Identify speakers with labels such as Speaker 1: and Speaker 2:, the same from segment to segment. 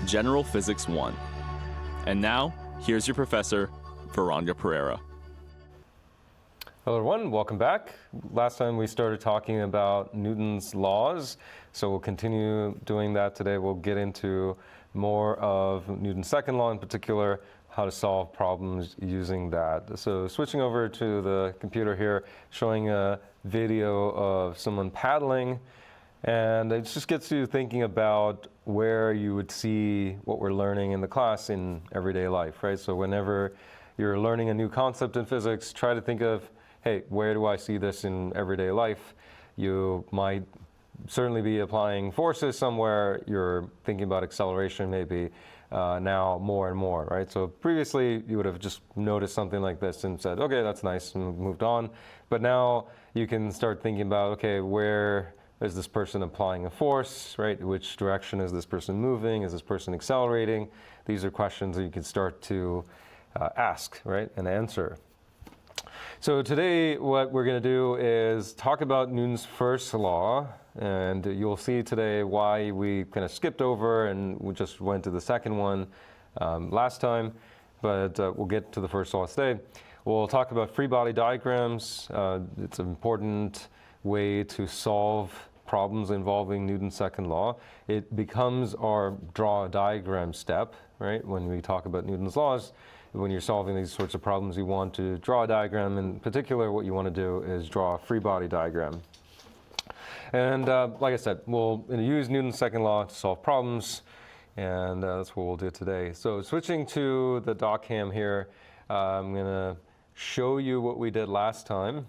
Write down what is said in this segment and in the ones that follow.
Speaker 1: General Physics 1. And now, here's your professor, Varanga Pereira.
Speaker 2: Hello everyone, welcome back. Last time we started talking about Newton's laws, so we'll continue doing that today. We'll get into more of Newton's second law, in particular, how to solve problems using that. So switching over to the computer here, showing a video of someone paddling, and it just gets you thinking about where you would see what we're learning in the class in everyday life, right? So whenever you're learning a new concept in physics, try to think of, hey, where do I see this in everyday life? You might certainly be applying forces somewhere. You're thinking about acceleration maybe now more and more, right? So previously you would have just noticed something like this and said, okay, that's nice, and moved on. But now you can start thinking about, okay, where is this person applying a force, right? Which direction is this person moving? Is this person accelerating? These are questions that you can start to ask, right, and answer. So today what we're going to do is talk about Newton's first law, and you'll see today why we kind of skipped over and we just went to the second one last time, but we'll get to the first law today. We'll talk about free body diagrams. It's an important way to solve problems involving Newton's second law. It becomes our draw a diagram step, right, when we talk about Newton's laws. When you're solving these sorts of problems, you want to draw a diagram. In particular, what you want to do is draw a free body diagram. And like I said, we'll use Newton's second law to solve problems, and that's what we'll do today. So switching to the doc cam here, I'm going to show you what we did last time.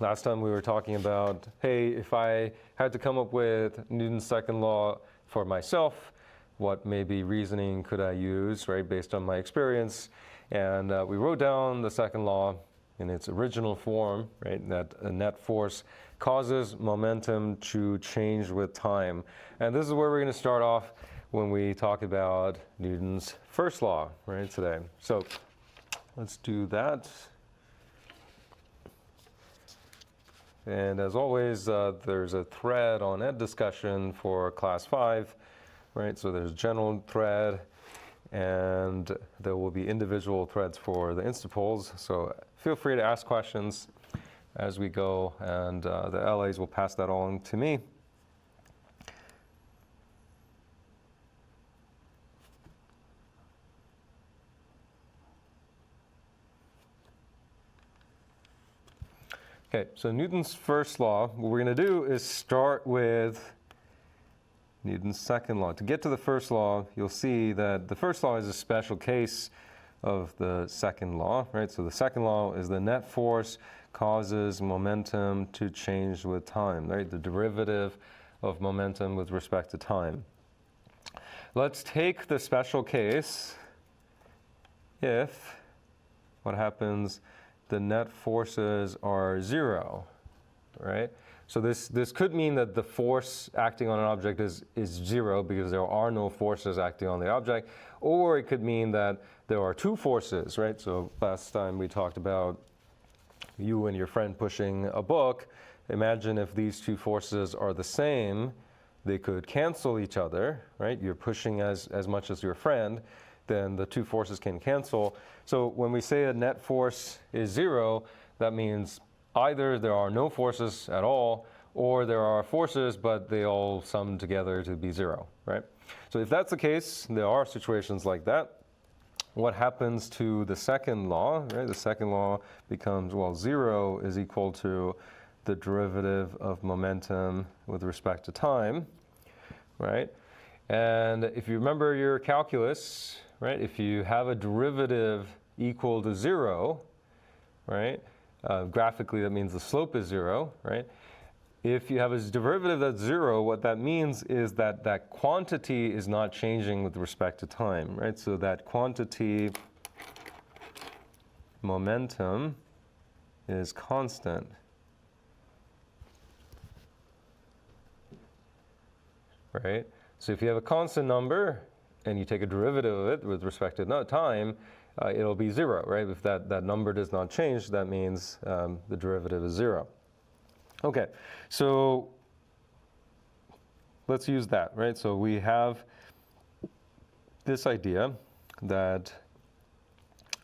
Speaker 2: Last time we were talking about, hey, if I had to come up with Newton's second law for myself, what maybe reasoning could I use, right, based on my experience? And we wrote down the second law in its original form, right, that a net force causes momentum to change with time. And this is where we're going to start off when we talk about Newton's first law, right, today. So let's do that. And as always, there's a thread on Ed Discussion for Class 5. Right, so there's general thread, and there will be individual threads for the Instapols. So feel free to ask questions as we go, and the LAs will pass that on to me. Okay, so Newton's first law, what we're going to do is start with Newton's second law. To get to the first law, you'll see that the first law is a special case of the second law, right? So the second law is the net force causes momentum to change with time, right? The derivative of momentum with respect to time. Let's take the special case if what happens, the net forces are zero, right? So this could mean that the force acting on an object is zero because there are no forces acting on the object, or it could mean that there are two forces, right? So last time we talked about you and your friend pushing a book. Imagine if these two forces are the same, they could cancel each other, right? You're pushing as much as your friend, then the two forces can cancel. So when we say a net force is zero, that means either there are no forces at all, or there are forces, but they all sum together to be zero, right? So if that's the case, there are situations like that. What happens to the second law, right? The second law becomes, well, zero is equal to the derivative of momentum with respect to time, right? And if you remember your calculus, right, if you have a derivative equal to zero, right, graphically, that means the slope is zero, right? If you have a derivative that's zero, what that means is that that quantity is not changing with respect to time, right? So that quantity momentum is constant. Right? So if you have a constant number and you take a derivative of it with respect to time, it'll be zero, right? If that number does not change, that means the derivative is zero. Okay, so let's use that, right? So we have this idea that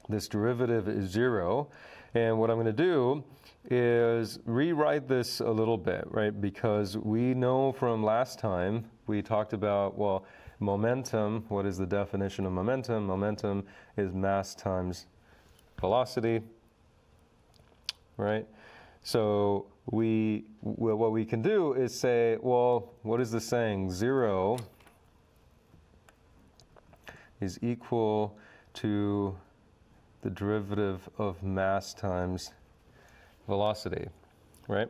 Speaker 2: this derivative is 0. And what I'm going to do is rewrite this a little bit, right? Because we know from last time we talked about, well, momentum. What is the definition of momentum? Momentum is mass times velocity, right? So what we can do is say, well, what is this saying? 0 is equal to the derivative of mass times velocity, right?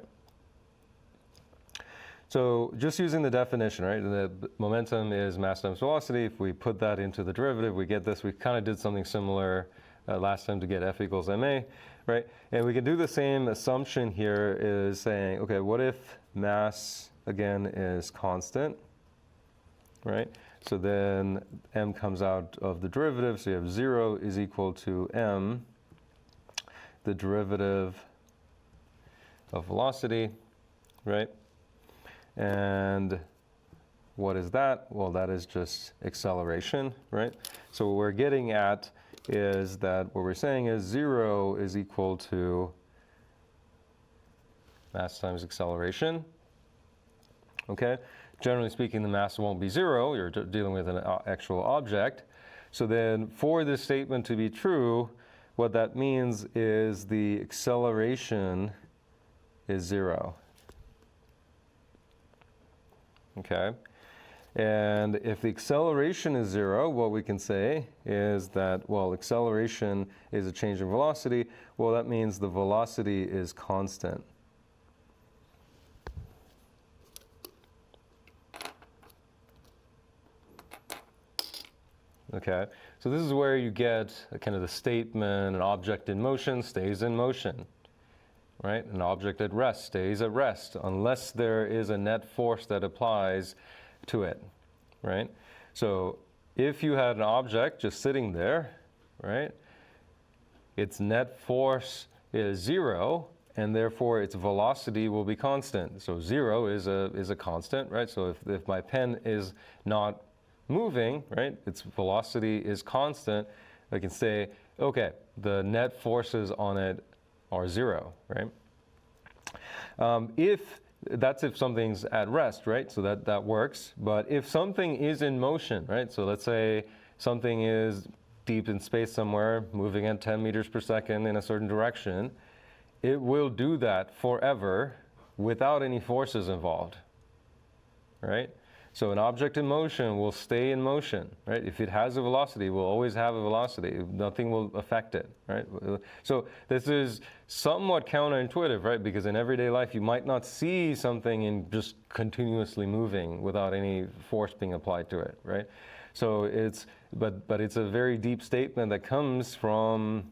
Speaker 2: So just using the definition, right? The momentum is mass times velocity. If we put that into the derivative, we get this. We kind of did something similar last time to get F equals ma, right? And we can do the same assumption here, is saying, okay, what if mass, again, is constant, right? So then m comes out of the derivative, so you have 0 is equal to m, the derivative of velocity, right? And what is that? Well, that is just acceleration, right? So what we're getting at is that what we're saying is 0 is equal to mass times acceleration, okay? Generally speaking, the mass won't be 0. You're dealing with an actual object. So then for this statement to be true, what that means is the acceleration is 0. Okay? And if the acceleration is 0, what we can say is that, well, acceleration is a change in velocity. Well, that means the velocity is constant. Okay, so this is where you get a kind of the statement, an object in motion stays in motion, right? An object at rest stays at rest unless there is a net force that applies to it, right? So if you had an object just sitting there, right, its net force is 0, and therefore its velocity will be constant. So 0 is a constant, right? So if my pen is not moving, right, its velocity is constant, I can say, okay, the net forces on it are 0, right? If something's at rest, right, so that works. But if something is in motion, right, so let's say something is deep in space somewhere, moving at 10 meters per second in a certain direction, it will do that forever without any forces involved, right? So an object in motion will stay in motion, right? If it has a velocity, it will always have a velocity. Nothing will affect it, right? So this is somewhat counterintuitive, right? Because in everyday life, you might not see something in just continuously moving without any force being applied to it, right? So but it's a very deep statement that comes from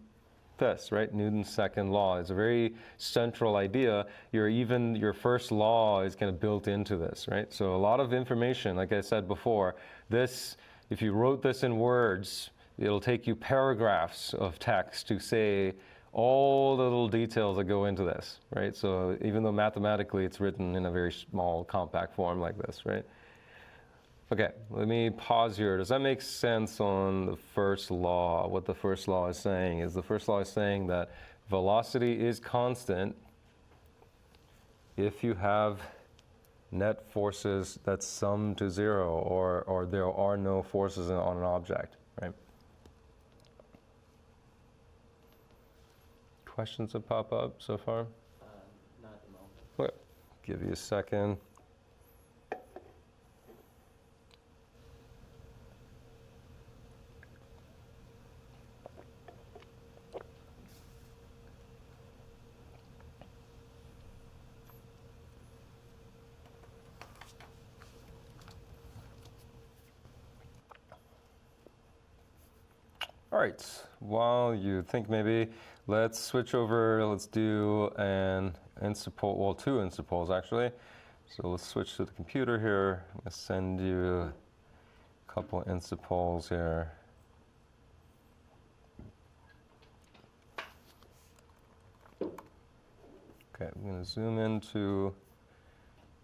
Speaker 2: this, right? Newton's second law. It's a very central idea. Your first law is kind of built into this, right? So a lot of information, like I said before, this, if you wrote this in words, it'll take you paragraphs of text to say all the little details that go into this, right? So even though mathematically it's written in a very small, compact form like this, right? Okay, let me pause here. Does that make sense on the first law? What the first law is saying is, the first law is saying that velocity is constant if you have net forces that sum to 0, or there are no forces on an object, right? Questions that pop up so far?
Speaker 3: Not at the moment.
Speaker 2: Okay, give you a second. All right, while you think, maybe let's switch over, let's do an INSIPOL, well, 2 INSIPOLs actually. So let's switch to the computer here. I'm gonna send you a couple INSIPOLs here. Okay, I'm gonna zoom into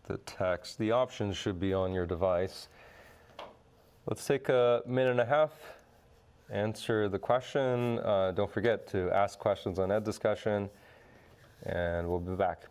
Speaker 2: the text. The options should be on your device. Let's take a minute and a half, answer the question. Don't forget to ask questions on Ed Discussion, and we'll be back.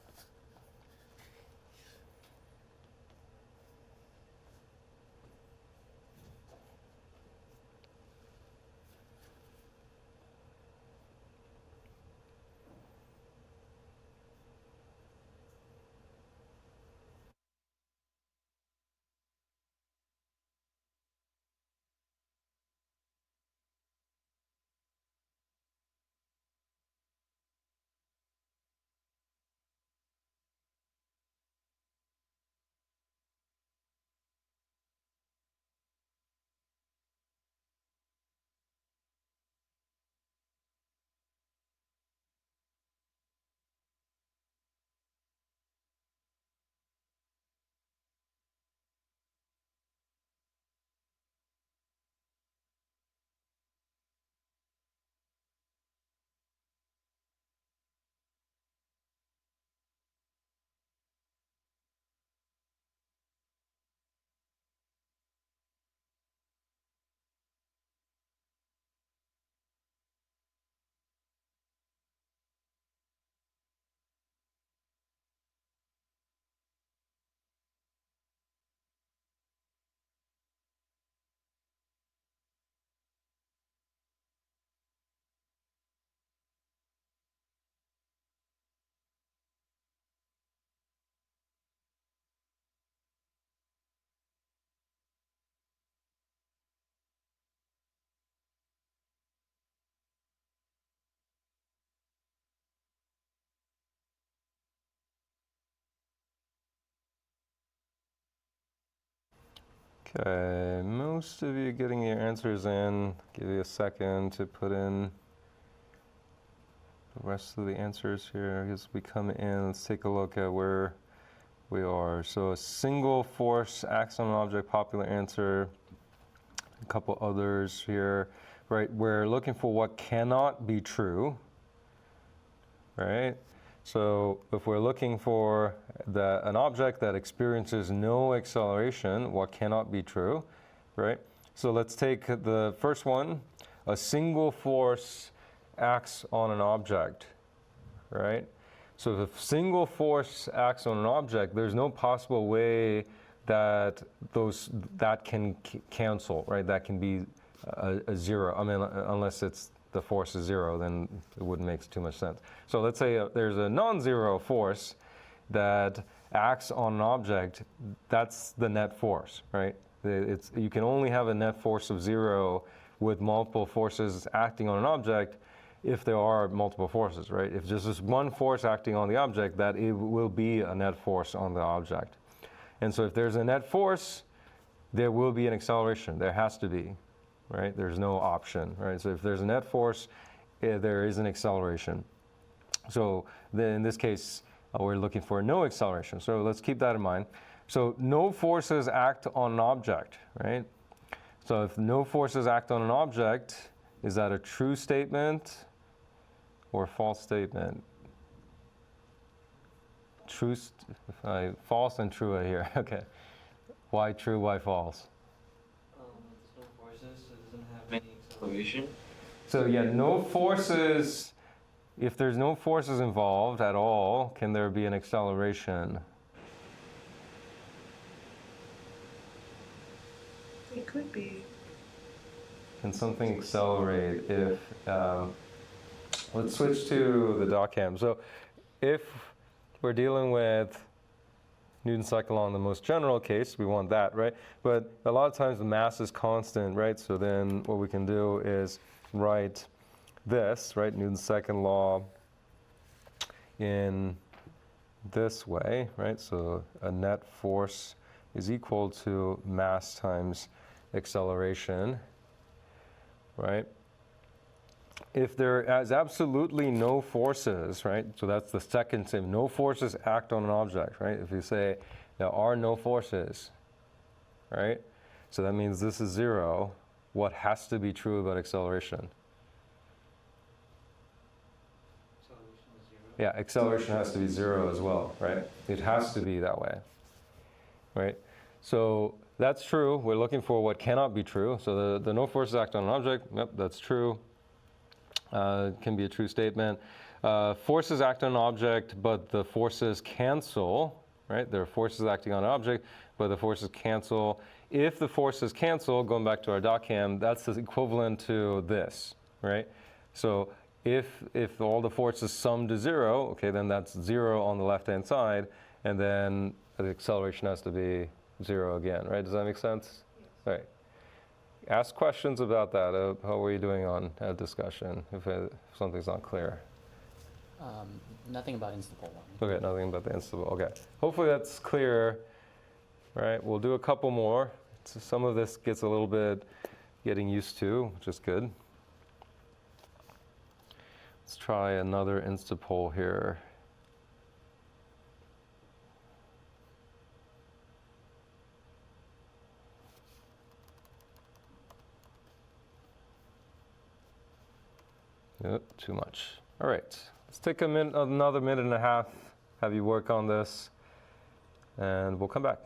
Speaker 2: Okay, most of you getting your answers in. Give you a second to put in the rest of the answers here as we come in. Let's take a look at where we are. So a single force acts on an object, popular answer. A couple others here, right? We're looking for what cannot be true, right? So if we're looking for an object that experiences no acceleration, what cannot be true, right? So let's take the first one. A single force acts on an object, right? So if a single force acts on an object, there's no possible way that that can cancel, right? That can be a zero. I mean, unless the force is zero, then it wouldn't make too much sense. So let's say there's a non-zero force that acts on an object. That's the net force, right? You can only have a net force of zero with multiple forces acting on an object if there are multiple forces, right? If there's just one force acting on the object, that it will be a net force on the object. And so if there's a net force, there will be an acceleration. There has to be. Right? There's no option, right? So if there's a net force, there is an acceleration. So then in this case, we're looking for no acceleration. So let's keep that in mind. So no forces act on an object, right? So if no forces act on an object, is that a true statement or false statement? False and true are here. Okay. Why true, why false?
Speaker 3: There's no forces, so it doesn't have any acceleration.
Speaker 2: So yeah, no forces. If there's no forces involved at all, can there be an acceleration?
Speaker 4: It could be.
Speaker 2: Can something accelerate if, let's switch to the DOCAM. So if we're dealing with Newton's second law in the most general case, we want that, right? But a lot of times the mass is constant, right? So then what we can do is write this, right? Newton's second law in this way, right? So a net force is equal to mass times acceleration, right? If there is absolutely no forces, right? So that's the second thing. No forces act on an object, right? If you say there are no forces, right? So that means this is zero. What has to be true about acceleration?
Speaker 3: Acceleration is zero.
Speaker 2: Yeah, acceleration has to be zero as well, right? It has to be that way, right? So that's true. We're looking for what cannot be true. So the no forces act on an object, yep, that's true. Can be a true statement. Forces act on an object, but the forces cancel, right? There are forces acting on an object, but the forces cancel. If the forces cancel, going back to our .cam, that's the equivalent to this, right? So if all the forces sum to 0, okay, then that's 0 on the left-hand side, and then the acceleration has to be 0 again, right? Does that make sense? Yes. All right. Ask questions about that. How are you doing on discussion if something's not clear?
Speaker 4: Nothing about Instapol 1.
Speaker 2: Okay, nothing about the Instapol. Okay. Hopefully that's clear. All right, we'll do a couple more. So some of this gets a little bit getting used to, which is good. Let's try another Instapol here. Yep, too much. All right, let's take another minute and a half, have you work on this, and we'll come back.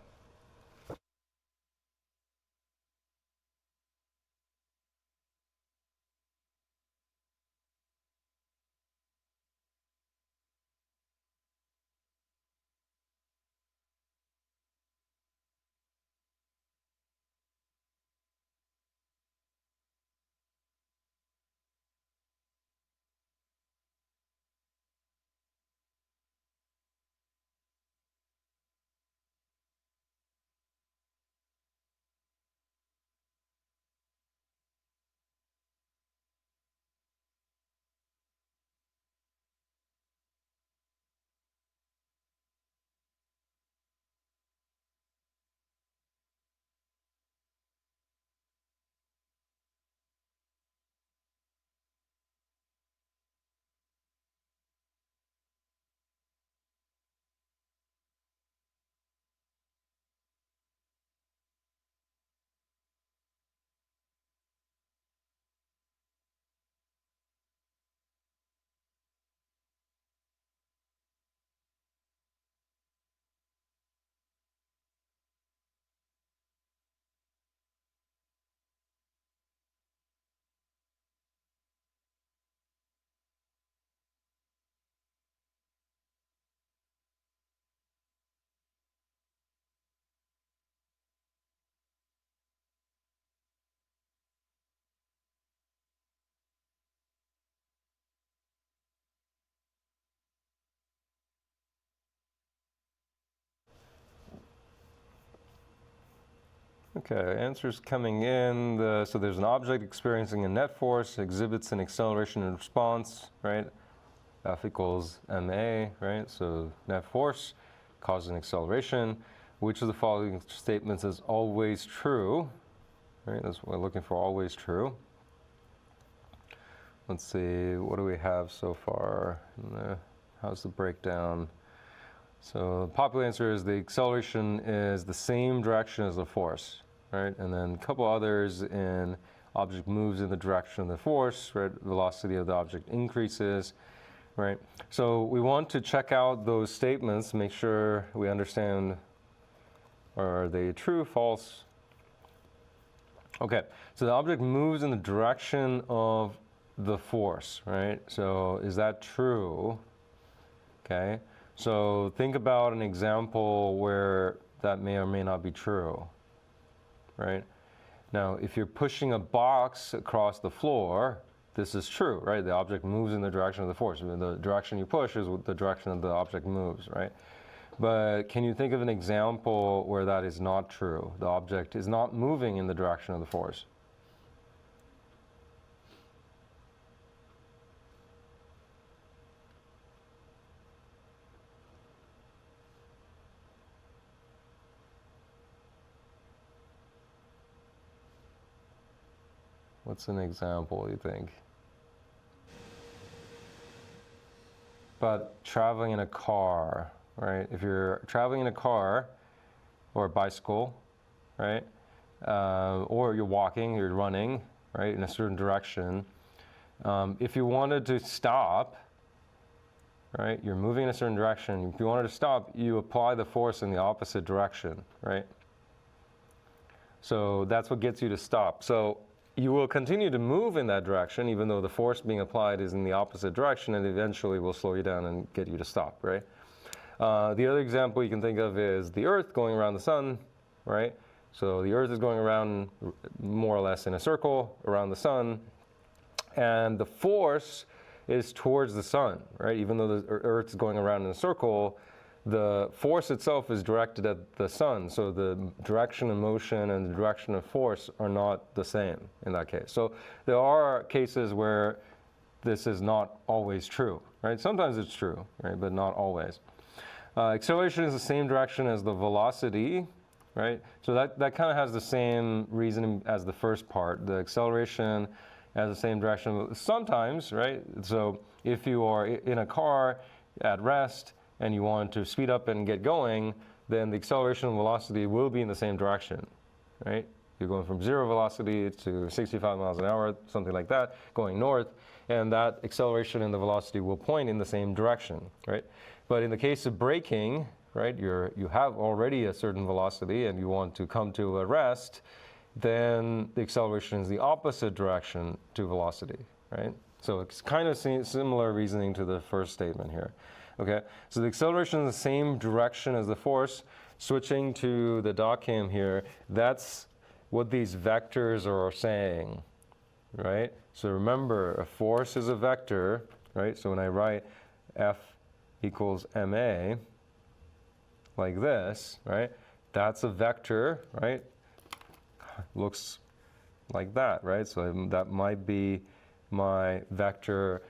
Speaker 2: Okay, answers coming in. So there's an object experiencing a net force, exhibits an acceleration in response, right? F equals ma, right? So net force causes an acceleration. Which of the following statements is always true? Right, that's what we're looking for, always true. Let's see, what do we have so far? How's the breakdown? So the popular answer is the acceleration is the same direction as the force, right? And then a couple others in object moves in the direction of the force, right? Velocity of the object increases, right? So we want to check out those statements, make sure we understand, are they true, false? Okay, so the object moves in the direction of the force, right? So is that true? Okay. So think about an example where that may or may not be true, right? Now, if you're pushing a box across the floor, this is true, right? The object moves in the direction of the force. I mean, the direction you push is the direction that the object moves, right? But can you think of an example where that is not true? The object is not moving in the direction of the force. What's an example, you think? But traveling in a car, right? If you're traveling in a car or a bicycle, right? Or you're walking, you're running, right, in a certain direction. If you wanted to stop, right, you're moving in a certain direction. If you wanted to stop, you apply the force in the opposite direction, right? So that's what gets you to stop. So you will continue to move in that direction, even though the force being applied is in the opposite direction, and eventually will slow you down and get you to stop, right? The other example you can think of is the Earth going around the sun, right? So the Earth is going around more or less in a circle around the sun, and the force is towards the sun, right? Even though the Earth is going around in a circle, the force itself is directed at the sun. So the direction of motion and the direction of force are not the same in that case. So there are cases where this is not always true, right? Sometimes it's true, right? But not always. Acceleration is the same direction as the velocity, right? So that kind of has the same reasoning as the first part. The acceleration has the same direction sometimes, right? So if you are in a car at rest and you want to speed up and get going, then the acceleration and velocity will be in the same direction, right? You're going from 0 velocity to 65 miles an hour, something like that, going north, and that acceleration and the velocity will point in the same direction, right? But in the case of braking, right, you have already a certain velocity and you want to come to a rest, then the acceleration is the opposite direction to velocity, right? So it's kind of similar reasoning to the first statement here. Okay, so the acceleration is the same direction as the force. Switching to the DOCAM here, that's what these vectors are saying, right? So remember, a force is a vector, right? So when I write F equals ma, like this, right? That's a vector, right? Looks like that, right? So that might be my vector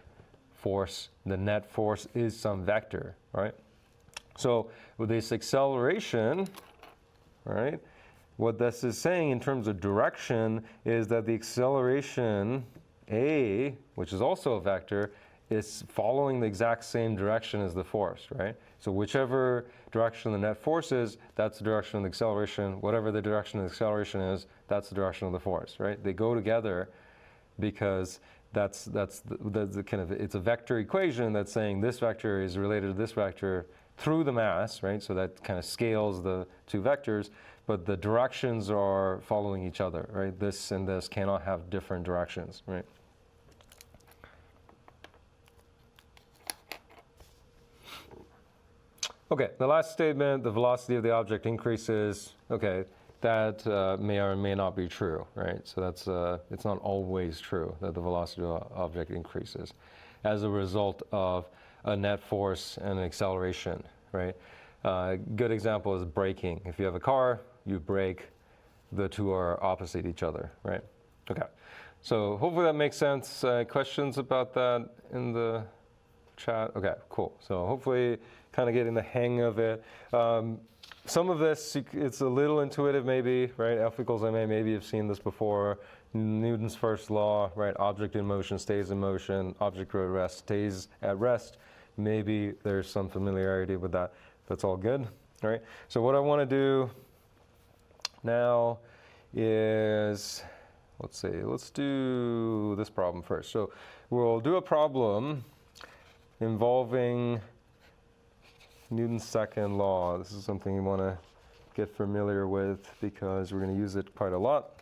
Speaker 2: force. The net force is some vector, right? So with this acceleration, right, what this is saying in terms of direction is that the acceleration A, which is also a vector, is following the exact same direction as the force, right? So whichever direction the net force is, that's the direction of the acceleration. Whatever the direction of the acceleration is, that's the direction of the force, right? They go together because that's the kind of, it's a vector equation that's saying this vector is related to this vector through the mass, right? So that kind of scales the two vectors, but the directions are following each other, right? This and this cannot have different directions, right? Okay, the last statement, the velocity of the object increases. Okay, that may or may not be true, right? So that's it's not always true that the velocity of the object increases as a result of a net force and an acceleration, right? Good example is braking. If you have a car, you brake, the two are opposite each other, right? Okay, so hopefully that makes sense. Questions about that in the chat? Okay, cool. So hopefully kind of getting the hang of it. Some of this, it's a little intuitive maybe, right? F equals ma, maybe you've seen this before. Newton's first law, right? Object in motion stays in motion, object at rest stays at rest. Maybe there's some familiarity with that. That's all good, right? So what I want to do now is, let's see, let's do this problem first. So we'll do a problem involving Newton's second law. This is something you want to get familiar with because we're going to use it quite a lot.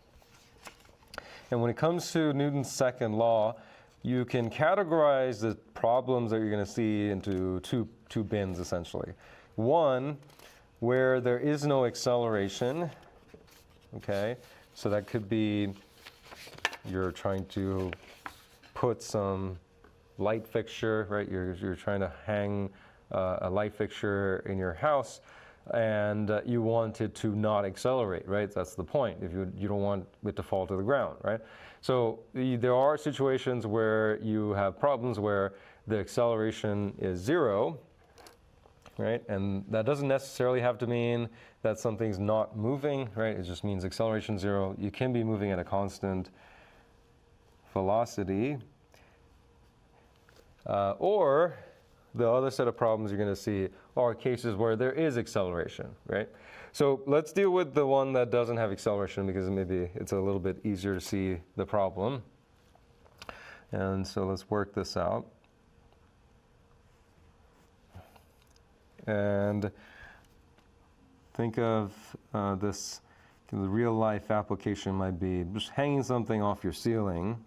Speaker 2: And when it comes to Newton's second law, you can categorize the problems that you're going to see into two bins, essentially. One, where there is no acceleration, okay? So that could be you're trying to put some light fixture, right? You're trying to hang a light fixture in your house, and you want it to not accelerate, right? That's the point. If you don't want it to fall to the ground, right? So there are situations where you have problems where the acceleration is 0, right? And that doesn't necessarily have to mean that something's not moving, right? It just means acceleration 0. You can be moving at a constant velocity, or the other set of problems you're going to see are cases where there is acceleration, right? So let's deal with the one that doesn't have acceleration because maybe it's a little bit easier to see the problem. And so let's work this out. And think of this The real life application might be just hanging something off your ceiling.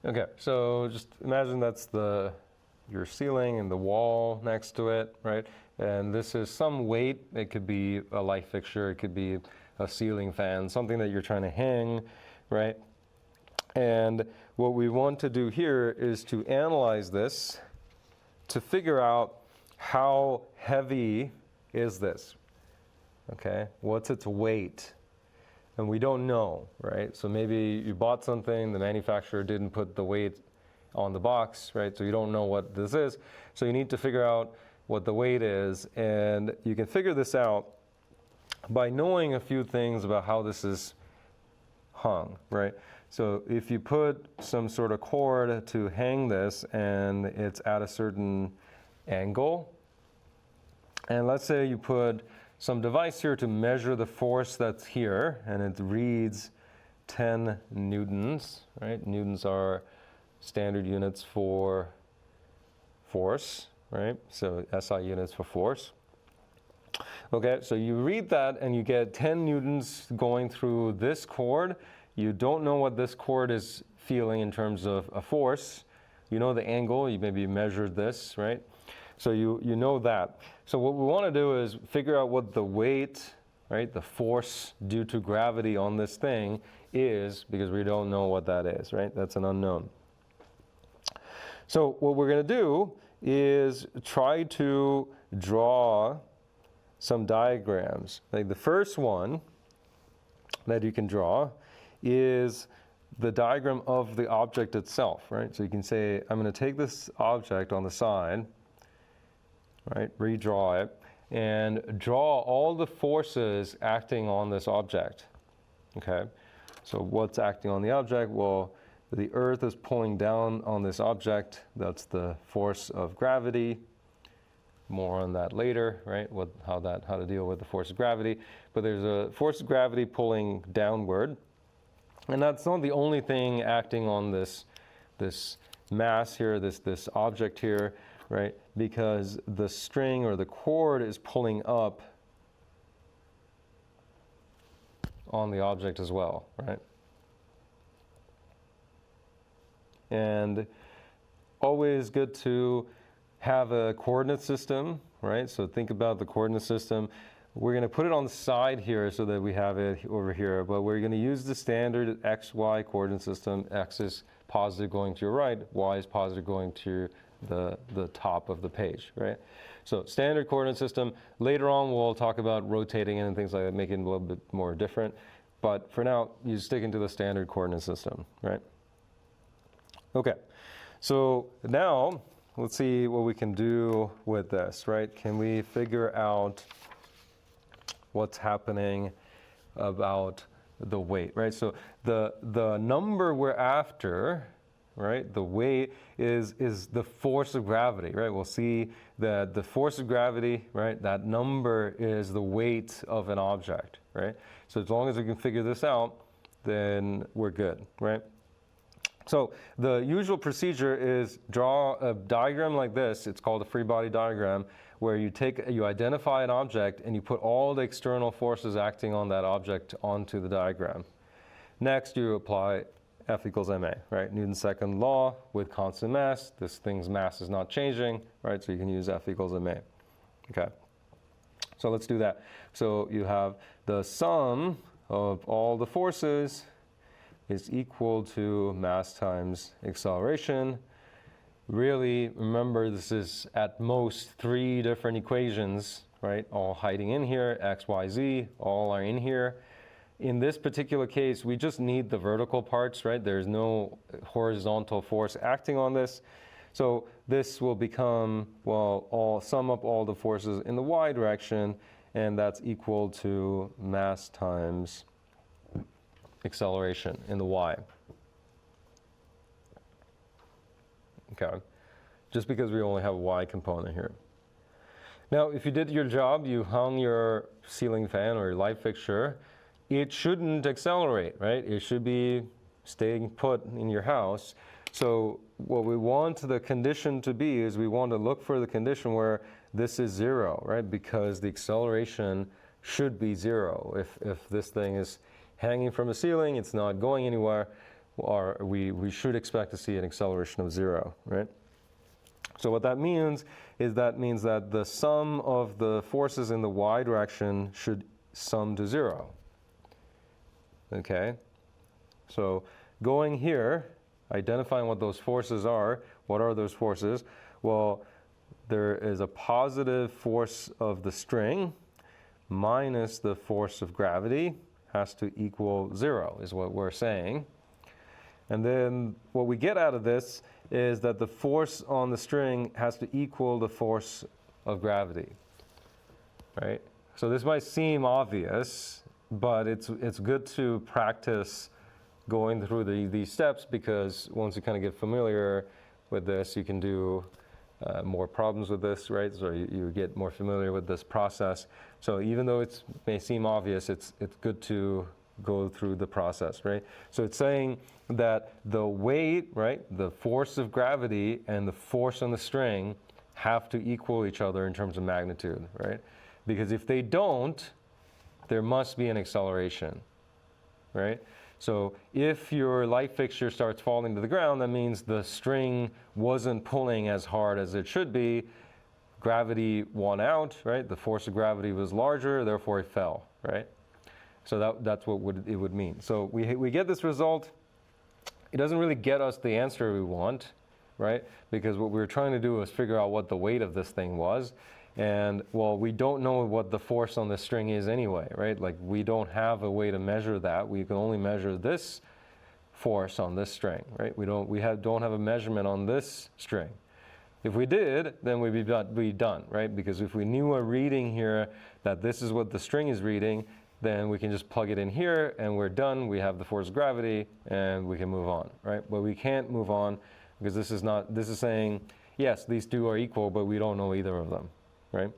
Speaker 2: Okay, so just imagine that's your ceiling and the wall next to it, right? And this is some weight. It could be a light fixture, it could be a ceiling fan, something that you're trying to hang, right? And what we want to do here is to analyze this to figure out how heavy is this, okay? What's its weight? And we don't know, right? So maybe you bought something, the manufacturer didn't put the weight on the box, right? So you don't know what this is. So you need to figure out what the weight is. And you can figure this out by knowing a few things about how this is hung, right? So if you put some sort of cord to hang this and it's at a certain angle, and let's say you put some device here to measure the force that's here, and it reads 10 newtons, right? Newtons are standard units for force, right? So SI units for force. Okay, so you read that and you get 10 newtons going through this cord. You don't know what this cord is feeling in terms of a force. You know the angle, you maybe measured this, right? So you know that. So what we want to do is figure out what the weight, right, the force due to gravity on this thing is, because we don't know what that is, right? That's an unknown. So what we're going to do is try to draw some diagrams. Like the first one that you can draw is the diagram of the object itself, right? So you can say, I'm going to take this object on the side, right, redraw it, and draw all the forces acting on this object, okay? So what's acting on the object? Well, the Earth is pulling down on this object. That's the force of gravity. More on that later, right? How to deal with the force of gravity. But there's a force of gravity pulling downward, and that's not the only thing acting on this mass here, this object here, right? Because the string or the cord is pulling up on the object as well, right? And always good to have a coordinate system, right? So think about the coordinate system. We're going to put it on the side here so that we have it over here, but we're going to use the standard XY coordinate system. X is positive going to your right, Y is positive going to the top of the page, right? So standard coordinate system. Later on, we'll talk about rotating it and things like that, making it a little bit more different. But for now, you stick into the standard coordinate system, right? Okay, so now let's see what we can do with this, right? Can we figure out what's happening about the weight, right? So the number we're after, right, the weight is the force of gravity, right? We'll see that the force of gravity, right, that number is the weight of an object, right? So as long as we can figure this out, then we're good, right? So the usual procedure is draw a diagram like this. It's called a free body diagram, where you identify an object and you put all the external forces acting on that object onto the diagram. Next, you apply F equals ma, right? Newton's second law with constant mass. This thing's mass is not changing, right? So you can use F equals ma. Okay. So let's do that. So you have the sum of all the forces is equal to mass times acceleration. Really, remember, this is at most 3 different equations, right? All hiding in here, x, y, z, all are in here. In this particular case, we just need the vertical parts, right? There's no horizontal force acting on this. So this will become, well, sum up all the forces in the y direction, and that's equal to mass times acceleration in the y. Okay, just because we only have a y component here. Now, if you did your job, you hung your ceiling fan or your light fixture, it shouldn't accelerate, right? It should be staying put in your house. So what we want the condition to be is we want to look for the condition where this is 0, right? Because the acceleration should be 0. If this thing is hanging from the ceiling, it's not going anywhere, or we should expect to see an acceleration of 0, right? So what that means is that the sum of the forces in the y direction should sum to 0. Okay? So going here, identifying what those forces are, what are those forces? Well, there is a positive force of the string minus the force of gravity has to equal 0, is what we're saying. And then what we get out of this is that the force on the string has to equal the force of gravity, right? So this might seem obvious, but it's good to practice going through these steps, because once you kind of get familiar with this, you can do more problems with this, right? So you get more familiar with this process. So even though it may seem obvious, it's good to go through the process, right? So it's saying that the weight, right, the force of gravity and the force on the string have to equal each other in terms of magnitude, right? Because if they don't, there must be an acceleration, right? So if your light fixture starts falling to the ground, that means the string wasn't pulling as hard as it should be. Gravity won out, right? The force of gravity was larger, therefore it fell, right? So that's what it would mean. So we get this result. It doesn't really get us the answer we want, right? Because what we were trying to do was figure out what the weight of this thing was. And, well, we don't know what the force on the string is anyway, right? Like, we don't have a way to measure that. We can only measure this force on this string, right? We don't have a measurement on this string. If we did, then we'd be done, right? Because if we knew a reading here that this is what the string is reading, then we can just plug it in here and we're done. We have the force of gravity and we can move on, right? But we can't move on because this is saying, yes, these two are equal, but we don't know either of them, right?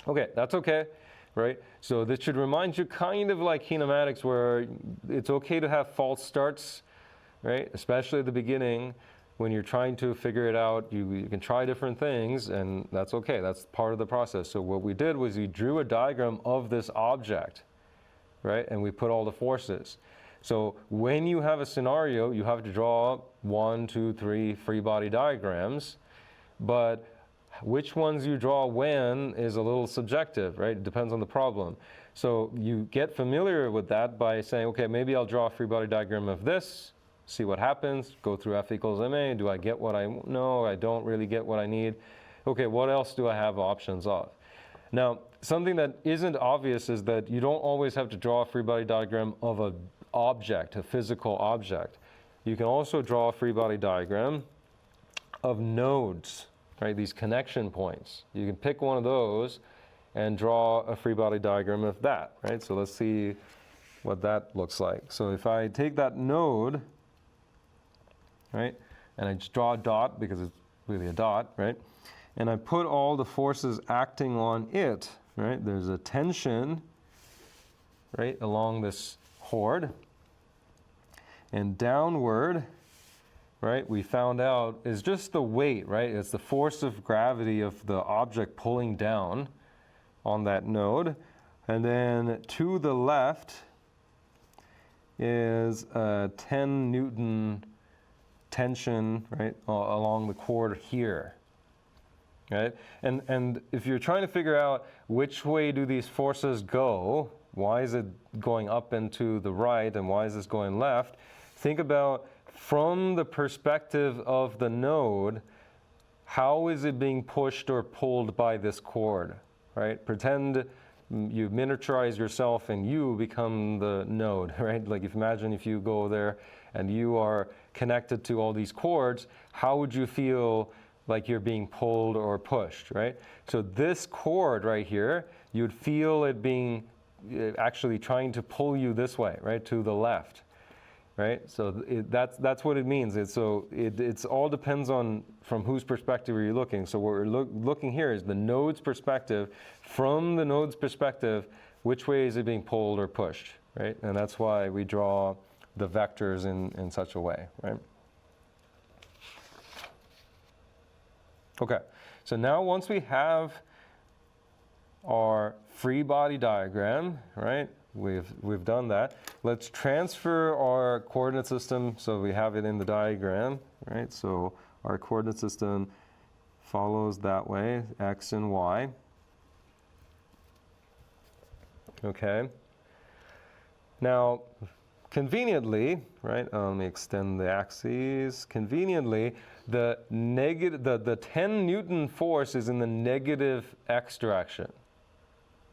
Speaker 2: Okay, that's okay, right? So this should remind you kind of like kinematics, where it's okay to have false starts, right? Especially at the beginning when you're trying to figure it out. You can try different things, and that's okay. That's part of the process. So what we did was we drew a diagram of this object, right? And we put all the forces. So when you have a scenario, you have to draw 1, 2, 3 free body diagrams, but which ones you draw when is a little subjective, right? It depends on the problem. So you get familiar with that by saying, okay, maybe I'll draw a free body diagram of this, see what happens, go through F equals ma. Do I get what I know? I don't really get what I need. Okay, what else do I have options of? Now, something that isn't obvious is that you don't always have to draw a free body diagram of an object, a physical object. You can also draw a free body diagram of nodes, right? These connection points. You can pick one of those and draw a free body diagram of that, right? So let's see what that looks like. So if I take that node, right, and I just draw a dot because it's really a dot, right, and I put all the forces acting on it, right, there's a tension, right, along this chord, and downward, right, we found out is just the weight, right, it's the force of gravity of the object pulling down on that node, and then to the left is a 10 Newton tension, right, along the chord here, right? And if you're trying to figure out which way do these forces go, why is it going up and to the right and why is this going left, think about from the perspective of the node, how is it being pushed or pulled by this chord, right? Pretend you miniaturize yourself and you become the node, right? Like imagine if you go there and you are connected to all these cords, how would you feel like you're being pulled or pushed, right? So this cord right here, you'd feel it being actually trying to pull you this way, right, to the left, right? So that's what it means. It's all depends on from whose perspective are you looking. So what we're looking here is the node's perspective. From the node's perspective, which way is it being pulled or pushed, right? And that's why we draw the vectors in such a way, right? Okay, so now once we have our free body diagram, right? We've done that. Let's transfer our coordinate system so we have it in the diagram, right? So our coordinate system follows that way, x and y. Okay. Now, conveniently, right? Let me extend the axes. Conveniently, the 10 Newton force is in the negative x direction,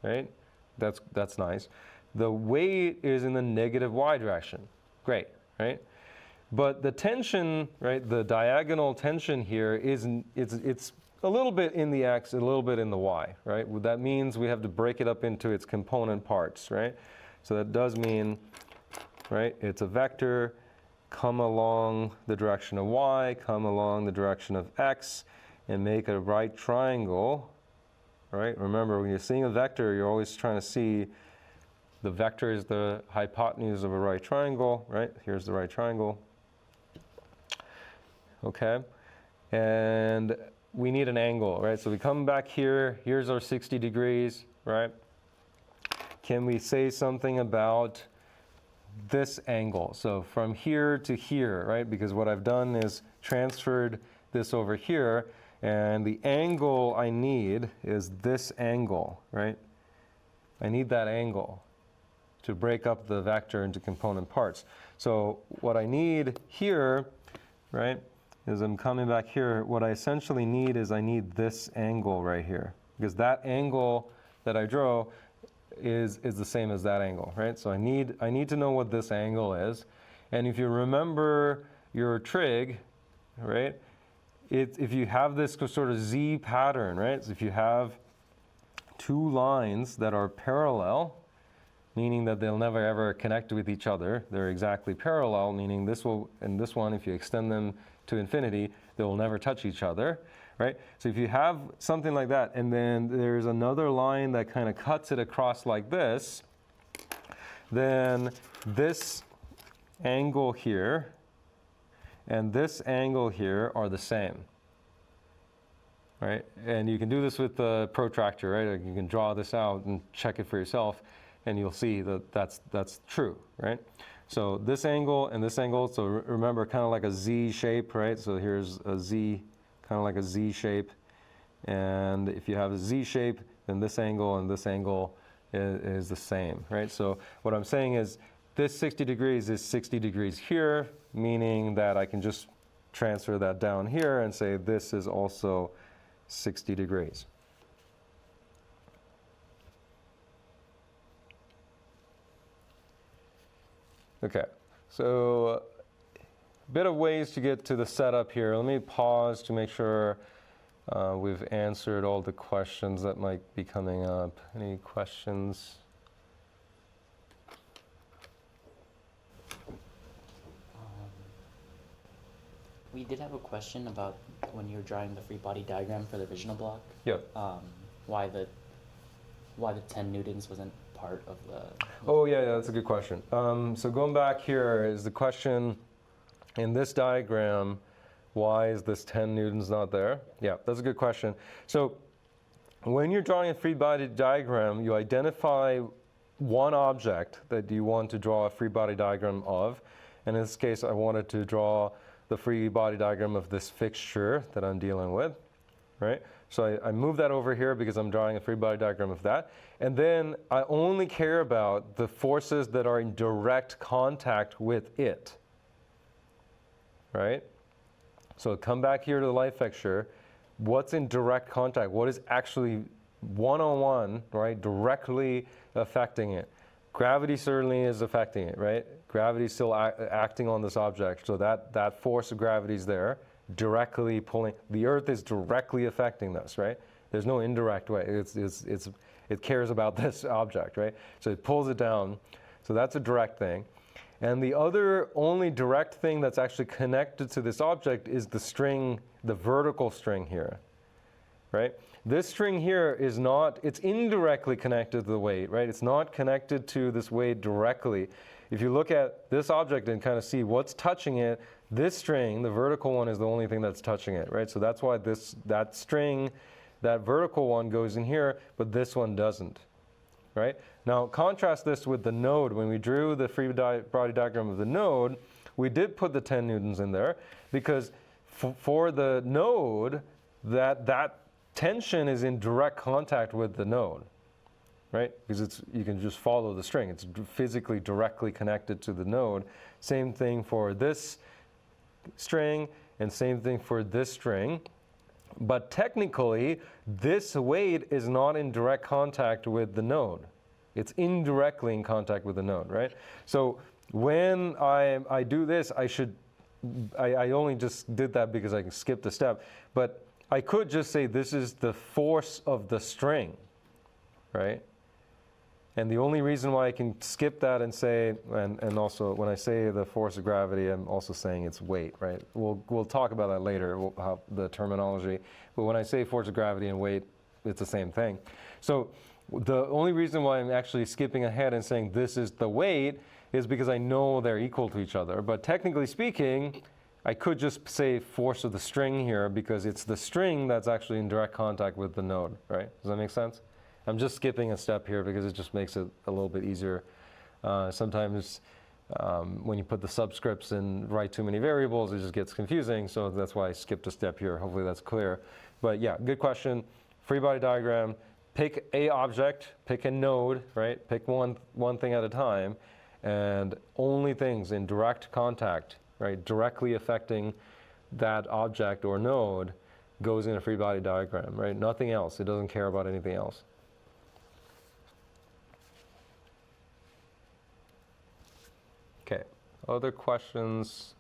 Speaker 2: right? That's nice. The weight is in the negative y direction. Great, right? But the tension, right? The diagonal tension here it's a little bit in the x, a little bit in the y, right? That means we have to break it up into its component parts, right? So that does mean, right? It's a vector, come along the direction of y, come along the direction of x, and make a right triangle, right? Remember, when you're seeing a vector, you're always trying to see the vector is the hypotenuse of a right triangle, right? Here's the right triangle. Okay. And we need an angle, right? So we come back here. Here's our 60 degrees, right? Can we say something about this angle? So from here to here, right? Because what I've done is transferred this over here, and the angle I need is this angle, right? I need that angle to break up the vector into component parts. So what I need here, right, is I'm coming back here. What I essentially need is I need this angle right here, because that angle that I drew is the same as that angle, right? So I need to know what this angle is. And if you remember your trig, right, if you have this sort of Z pattern, right? So if you have two lines that are parallel, meaning that they'll never ever connect with each other. They're exactly parallel, meaning this will, and this one, if you extend them to infinity, they will never touch each other, right? So if you have something like that, and then there's another line that kind of cuts it across like this, then this angle here and this angle here are the same, right? And you can do this with the protractor, right? You can draw this out and check it for yourself, and you'll see that that's true, right? So this angle and this angle, so remember, kind of like a Z shape, right? So here's a Z, kind of like a Z shape. And if you have a Z shape, then this angle and this angle is the same, right? So what I'm saying is this 60 degrees is 60 degrees here, meaning that I can just transfer that down here and say this is also 60 degrees. Okay, so a bit of ways to get to the setup here. Let me pause to make sure we've answered all the questions that might be coming up. Any questions?
Speaker 4: We did have a question about when you're drawing the free body diagram for the divisional block.
Speaker 2: Yeah.
Speaker 4: Why the 10 newtons wasn't part of the...
Speaker 2: Oh, yeah, that's a good question. So going back here is the question in this diagram, why is this 10 newtons not there? Yeah, that's a good question. So when you're drawing a free body diagram, you identify one object that you want to draw a free body diagram of. And in this case, I wanted to draw the free body diagram of this fixture that I'm dealing with, right? So I move that over here because I'm drawing a free body diagram of that. And then I only care about the forces that are in direct contact with it, right? So come back here to the light fixture. What's in direct contact? What is actually one-on-one, right, directly affecting it. Gravity certainly is affecting it, right? Gravity is still acting on this object, so that force of gravity is there, directly pulling. The Earth is directly affecting this, right? There's no indirect way. It cares about this object, right? So it pulls it down. So that's a direct thing. And the other only direct thing that's actually connected to this object is the string, the vertical string here, right? This string here is not, it's indirectly connected to the weight, right? It's not connected to this weight directly. If you look at this object and kind of see what's touching it, this string, the vertical one, is the only thing that's touching it, right? So that's why that string, that vertical one goes in here, but this one doesn't, right? Now contrast this with the node. When we drew the free body diagram of the node, we did put the 10 newtons in there because for the node, that tension is in direct contact with the node, right? Because you can just follow the string. It's physically directly connected to the node. Same thing for this string and same thing for this string. But technically, this weight is not in direct contact with the node. It's indirectly in contact with the node, right? So when I do this, I only just did that because I skipped a step. But I could just say this is the force of the string, right? And the only reason why I can skip that and say, and also when I say the force of gravity, I'm also saying it's weight, right? We'll talk about that later, how the terminology. But when I say force of gravity and weight, it's the same thing. So the only reason why I'm actually skipping ahead and saying this is the weight is because I know they're equal to each other. But technically speaking, I could just say force of the string here because it's the string that's actually in direct contact with the node, right? Does that make sense? I'm just skipping a step here because it just makes it a little bit easier. Sometimes when you put the subscripts and write too many variables, it just gets confusing. So that's why I skipped a step here. Hopefully that's clear. But yeah, good question. Free body diagram. Pick a object, pick a node, right? Pick one thing at a time, and only things in direct contact, right, directly affecting that object or node goes in a free body diagram, right? Nothing else. It doesn't care about anything else. Okay, other questions?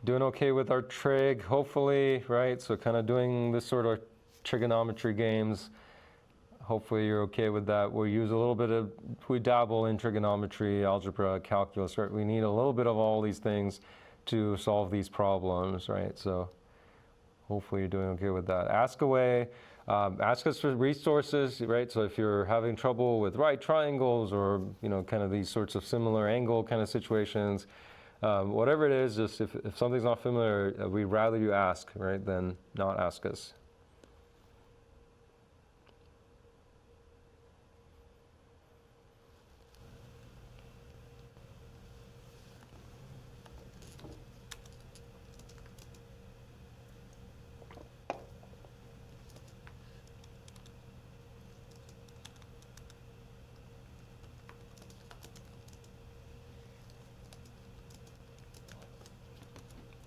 Speaker 2: Doing okay with our trig, hopefully, right? So kind of doing this sort of trigonometry games. Hopefully you're okay with that. We dabble in trigonometry, algebra, calculus, right? We need a little bit of all these things to solve these problems, right? So hopefully you're doing okay with that. Ask away. Ask us for resources, right? So if you're having trouble with right triangles or, kind of these sorts of similar angle kind of situations, whatever it is, just if something's not familiar, we'd rather you ask, right, than not ask us.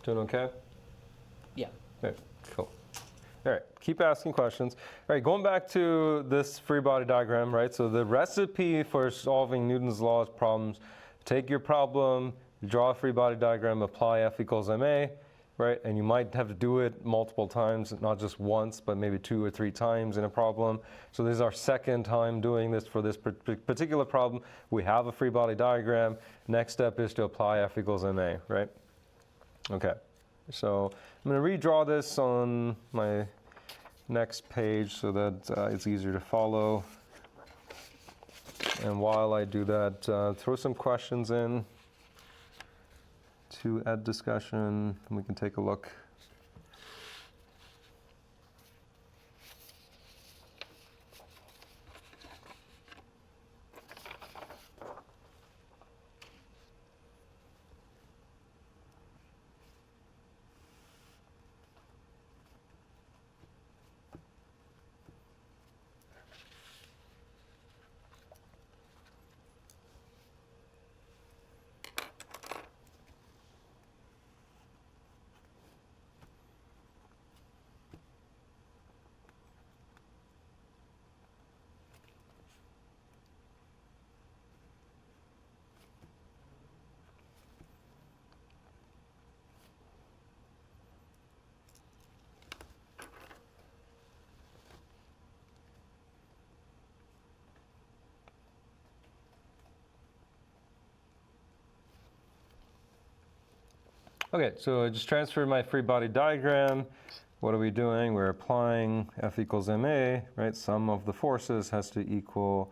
Speaker 2: Doing okay?
Speaker 4: Yeah.
Speaker 2: Okay, cool. All right, keep asking questions. All right, going back to this free body diagram, right? So the recipe for solving Newton's laws problems, take your problem, draw a free body diagram, apply F equals ma, right? And you might have to do it multiple times, not just once, but maybe 2 or 3 times in a problem. So this is our second time doing this for this particular problem. We have a free body diagram. Next step is to apply F equals ma, right? Okay, so I'm going to redraw this on my next page so that it's easier to follow. And while I do that, throw some questions in to add discussion, and we can take a look. Okay, so I just transferred my free body diagram. What are we doing? We're applying F equals ma, right? Sum of the forces has to equal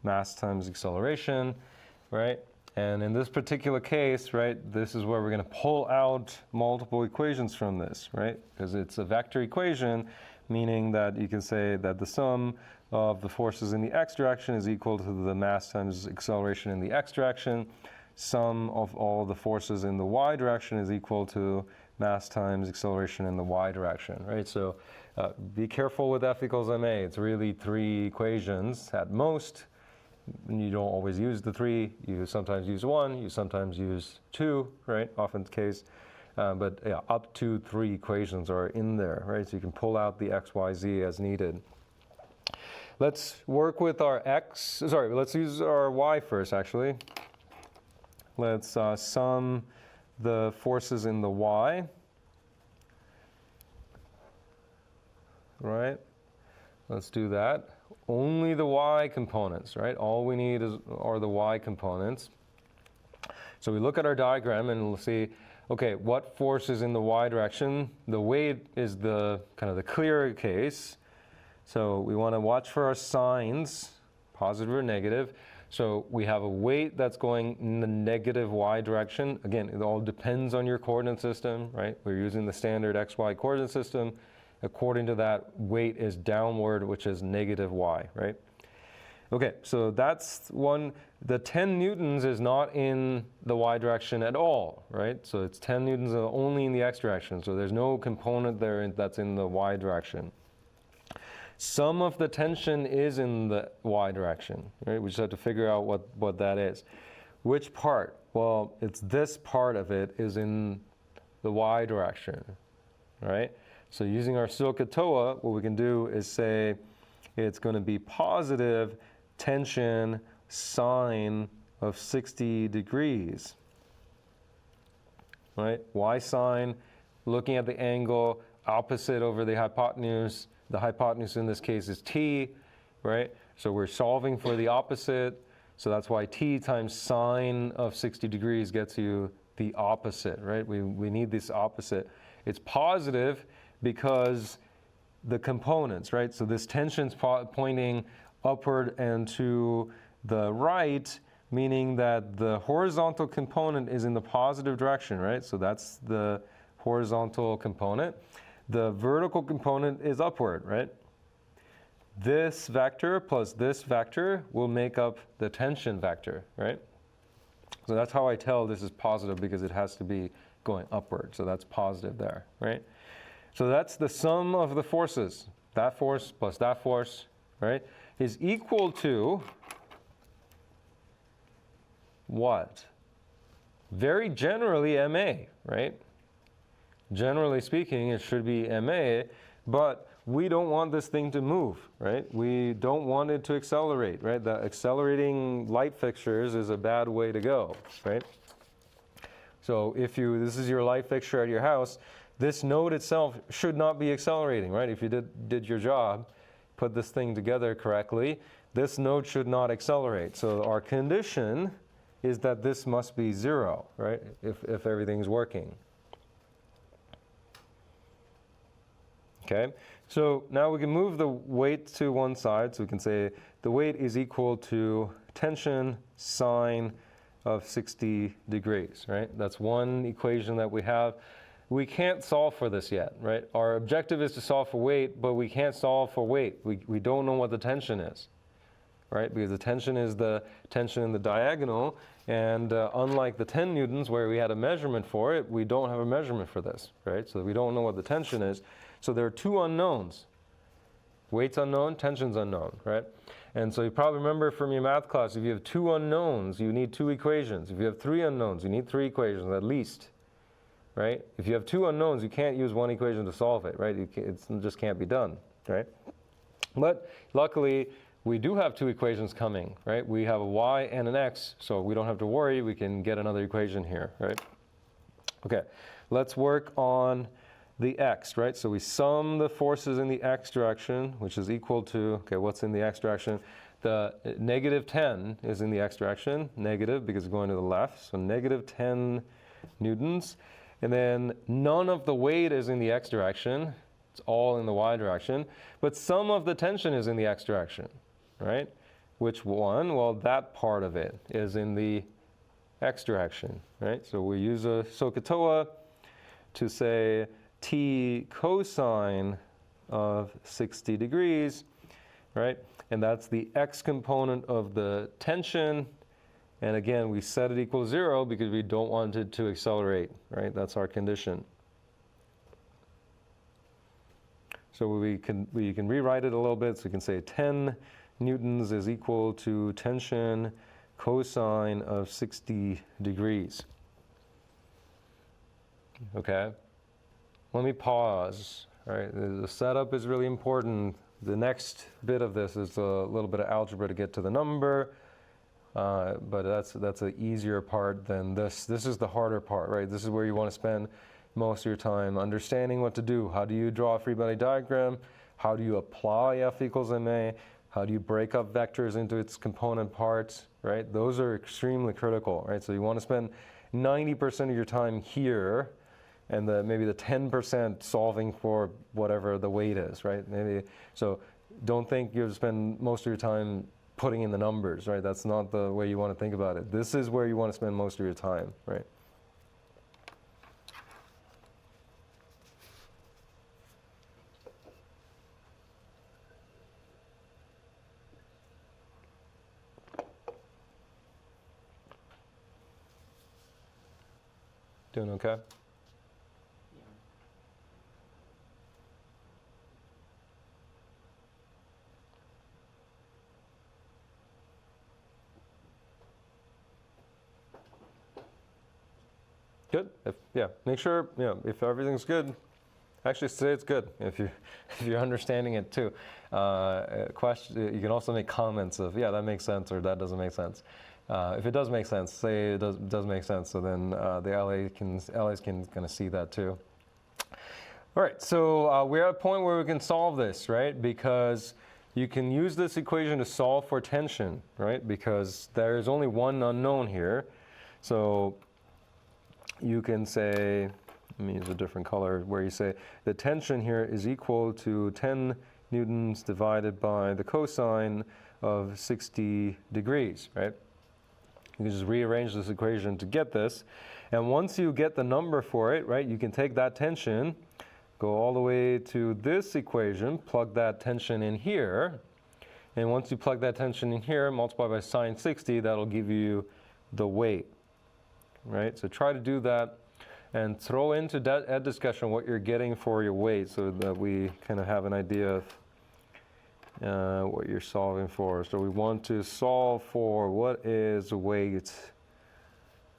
Speaker 2: mass times acceleration, right? And in this particular case, right, this is where we're going to pull out multiple equations from this, right? Because it's a vector equation, meaning that you can say that the sum of the forces in the x direction is equal to the mass times acceleration in the x direction. Sum of all the forces in the y direction is equal to mass times acceleration in the y direction, right? So be careful with F equals ma. It's really 3 equations at most. You don't always use the 3. You sometimes use 1. You sometimes use 2, right? Often the case. But yeah, up to 3 equations are in there, right? So you can pull out the x, y, z as needed. Let's work with our x. Sorry, let's use our y first, actually. Let's sum the forces in the y, right? Let's do that. Only the y components, right? All we need are the y components. So we look at our diagram and we'll see, okay, what force is in the y direction? The weight is the kind of the clear case. So we want to watch for our signs, positive or negative. So we have a weight that's going in the negative y direction. Again, it all depends on your coordinate system, right? We're using the standard xy coordinate system. According to that, weight is downward, which is negative y, right? Okay, so that's one. The 10 newtons is not in the y direction at all, right? So it's 10 newtons only in the x direction. So there's no component there that's in the y direction. Some of the tension is in the y direction, right? We just have to figure out what that is. Which part? Well, it's this part of it is in the y direction, right? So using our SILCA-TOA, what we can do is say it's going to be positive tension sine of 60 degrees, right? Y sine, looking at the angle opposite over the hypotenuse. The hypotenuse in this case is t, right? So we're solving for the opposite. So that's why t times sine of 60 degrees gets you the opposite, right? We need this opposite. It's positive because the components, right? So this tension's pointing upward and to the right, meaning that the horizontal component is in the positive direction, right? So that's the horizontal component. The vertical component is upward, right? This vector plus this vector will make up the tension vector, right? So that's how I tell this is positive, because it has to be going upward. So that's positive there, right? So that's the sum of the forces. That force plus that force, right, is equal to what? Very generally ma, right? Generally speaking, it should be ma, but we don't want this thing to move, right? We don't want it to accelerate, right? The accelerating light fixtures is a bad way to go, right? So if this is your light fixture at your house, this node itself should not be accelerating, right? If you did your job, put this thing together correctly, this node should not accelerate. So our condition is that this must be 0, right? If everything's working. Okay, so now we can move the weight to one side. So we can say the weight is equal to tension sine of 60 degrees, right? That's one equation that we have. We can't solve for this yet, right? Our objective is to solve for weight, but we can't solve for weight. We don't know what the tension is, right? Because the tension is the tension in the diagonal. And unlike the 10 newtons where we had a measurement for it, we don't have a measurement for this, right? So we don't know what the tension is. So there are 2 unknowns. Weight's unknown, tension's unknown, right? And so you probably remember from your math class, if you have 2 unknowns, you need 2 equations. If you have 3 unknowns, you need 3 equations at least, right? If you have 2 unknowns, you can't use one equation to solve it, right? It just can't be done, right? But luckily, we do have 2 equations coming, right? We have a y and an x, so we don't have to worry. We can get another equation here, right? Okay, let's work on the x, right? So we sum the forces in the x direction, which is equal to, okay, what's in the x direction? The negative 10 is in the x direction, negative because it's going to the left, so negative 10 newtons. And then none of the weight is in the x direction. It's all in the y direction. But some of the tension is in the x direction, right? Which one? Well, that part of it is in the x direction, right? So we use a SOHCAHTOA to say t cosine of 60 degrees, right? And that's the x component of the tension. And again, we set it equals 0 because we don't want it to accelerate, right? That's our condition. So we can rewrite it a little bit. So we can say 10 newtons is equal to tension cosine of 60 degrees. Okay. Let me pause. All right. The setup is really important. The next bit of this is a little bit of algebra to get to the number. But that's an easier part than this. This is the harder part, right? This is where you want to spend most of your time understanding what to do. How do you draw a free body diagram? How do you apply F equals ma? How do you break up vectors into its component parts, right? Those are extremely critical, right? So you want to spend 90% of your time here, and maybe the 10% solving for whatever the weight is, right? Maybe so. Don't think you have to spend most of your time putting in the numbers, right? That's not the way you want to think about it. This is where you want to spend most of your time, right? Doing okay? Good. Make sure if everything's good. Actually, say it's good if you're understanding it too. Question. You can also make comments of that makes sense or that doesn't make sense. If it does make sense, say it does make sense. So then the LAs can kind of see that too. All right. So we're at a point where we can solve this, right? Because you can use this equation to solve for tension, right? Because there is only one unknown here. So you can say, let me use a different color, where you say the tension here is equal to 10 newtons divided by the cosine of 60 degrees, right? You can just rearrange this equation to get this. And once you get the number for it, right, you can take that tension, go all the way to this equation, plug that tension in here. And once you plug that tension in here, multiply by sine 60, that'll give you the weight. Right, so try to do that and throw into that discussion what you're getting for your weight so that we kind of have an idea of what you're solving for. So we want to solve for what is weight,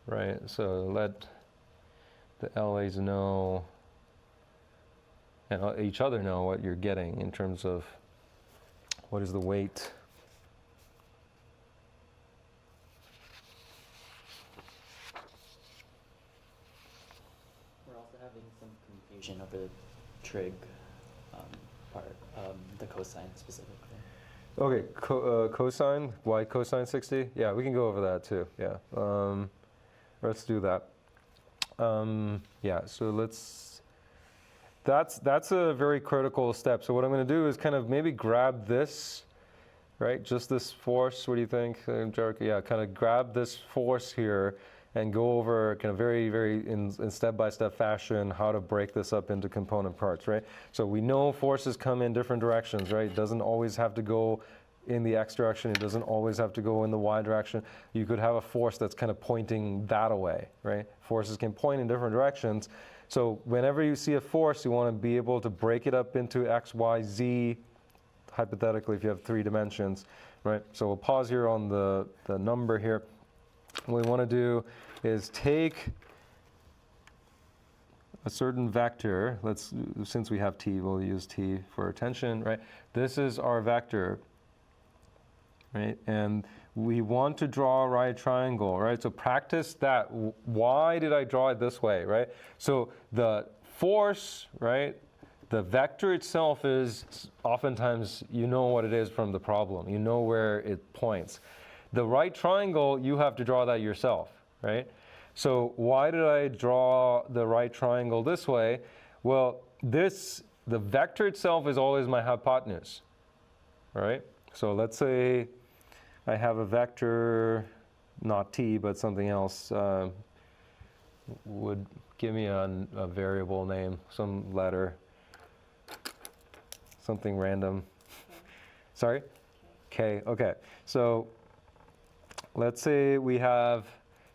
Speaker 2: right? So let the LAs know and each other know what you're getting in terms of what is the weight.
Speaker 4: Having some confusion over the trig part, the cosine specifically.
Speaker 2: Okay, cosine, why cosine 60? Yeah, we can go over that too, yeah. Let's do that. So that's a very critical step. So what I'm going to do is kind of maybe grab this, right, just this force, what do you think, Jericho? Yeah, kind of grab this force here and go over kind of very, very in step-by-step fashion how to break this up into component parts, right? So we know forces come in different directions, right? It doesn't always have to go in the x direction. It doesn't always have to go in the y direction. You could have a force that's kind of pointing that away, right? Forces can point in different directions. So whenever you see a force, you want to be able to break it up into x, y, z, hypothetically if you have 3 dimensions, right? So we'll pause here on the number here. What we want to do is take a certain vector. Since we have t, we'll use t for tension, right? This is our vector, right? And we want to draw a right triangle, right? So practice that. Why did I draw it this way, right? So the force, right? The vector itself is oftentimes, you know what it is from the problem. You know where it points. The right triangle, you have to draw that yourself, right? So why did I draw the right triangle this way? Well, the vector itself is always my hypotenuse, right? So let's say I have a vector, not t, but something else. Would give me a variable name, some letter, something random. Sorry? K, okay. So let's say we have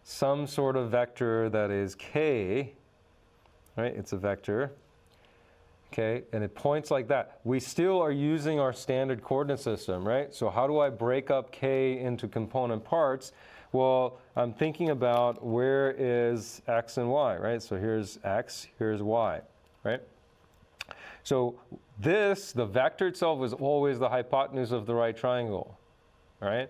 Speaker 2: some sort of vector that is k, right? It's a vector, okay? And it points like that. We still are using our standard coordinate system, right? So how do I break up k into component parts? Well, I'm thinking about where is x and y, right? So here's x, here's y, right? So the vector itself is always the hypotenuse of the right triangle, right?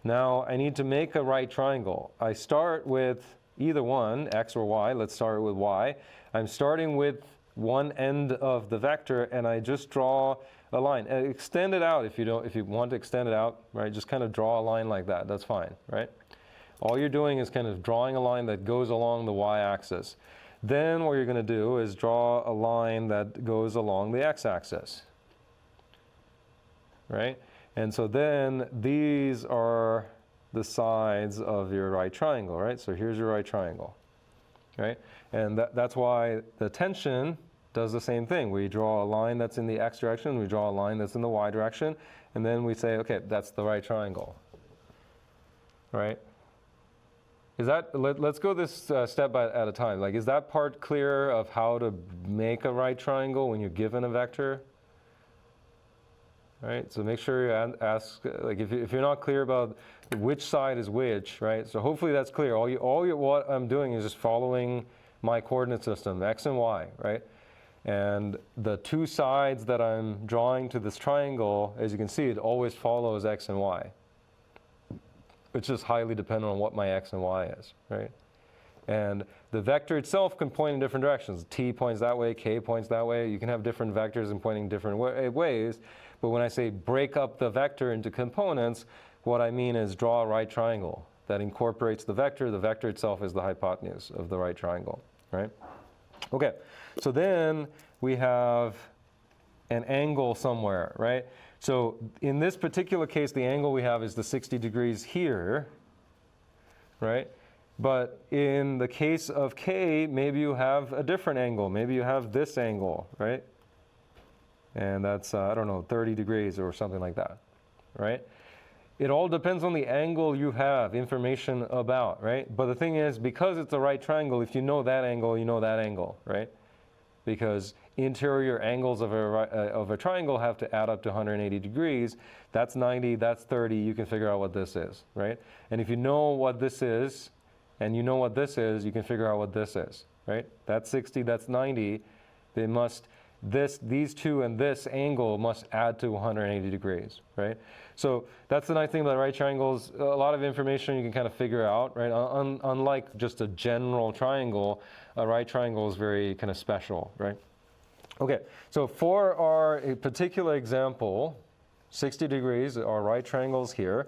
Speaker 2: Now I need to make a right triangle. I start with either one, x or y. Let's start with y. I'm starting with one end of the vector, and I just draw a line. Extend it out if you want to extend it out, right? Just kind of draw a line like that. That's fine, right? All you're doing is kind of drawing a line that goes along the y-axis. Then what you're going to do is draw a line that goes along the x-axis, right? And so then these are the sides of your right triangle, right? So here's your right triangle, right? And that's why the tension does the same thing. We draw a line that's in the x direction, we draw a line that's in the y direction, and then we say, okay, that's the right triangle, right? Is that, let's go this step at a time. Like, is that part clear of how to make a right triangle when you're given a vector? Right, so make sure you ask, like if you're not clear about which side is which, right? So hopefully that's clear. What I'm doing is just following my coordinate system, x and y, right? And the two sides that I'm drawing to this triangle, as you can see, it always follows x and y. It's just highly dependent on what my x and y is, right? And the vector itself can point in different directions. T points that way, k points that way. You can have different vectors and pointing different ways. But when I say break up the vector into components, what I mean is draw a right triangle that incorporates the vector. The vector itself is the hypotenuse of the right triangle, right? Okay, so then we have an angle somewhere, right? So in this particular case, the angle we have is the 60 degrees here, right? But in the case of k, maybe you have a different angle. Maybe you have this angle, right? And that's, I don't know, 30 degrees or something like that, right? It all depends on the angle you have information about, right? But the thing is, because it's a right triangle, if you know that angle, you know that angle, right? Because interior angles of a triangle have to add up to 180 degrees. That's 90, that's 30. You can figure out what this is, right? And if you know what this is, and you know what this is, you can figure out what this is, right? That's 60, that's 90. They must, these two and this angle must add to 180 degrees, right? So that's the nice thing about right triangles. A lot of information you can kind of figure out, right? Unlike just a general triangle, a right triangle is very kind of special, right? Okay, so for our particular example, 60 degrees, our right triangles here,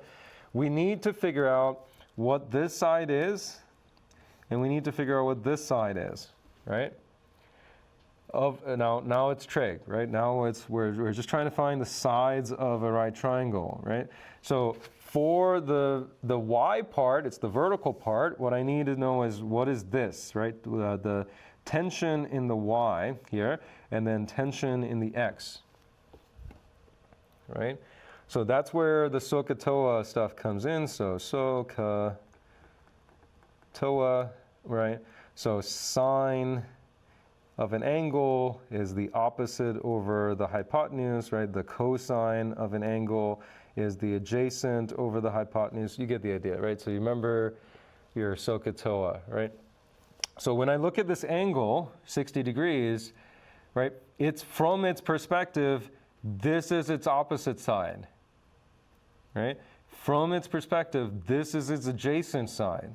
Speaker 2: we need to figure out what this side is, and we need to figure out what this side is, right? Now it's trig, right? Now we're just trying to find the sides of a right triangle, right? So for the y part, it's the vertical part. What I need to know is what is this, right? The tension in the y here, and then tension in the x, right? So that's where the SOHCAHTOA stuff comes in. So SOHCAHTOA, right? So sine of an angle is the opposite over the hypotenuse, right? The cosine of an angle is the adjacent over the hypotenuse. You get the idea, right? So you remember your SOHCAHTOA, right? So when I look at this angle, 60 degrees, right? It's from its perspective, this is its opposite side, right? From its perspective, this is its adjacent side,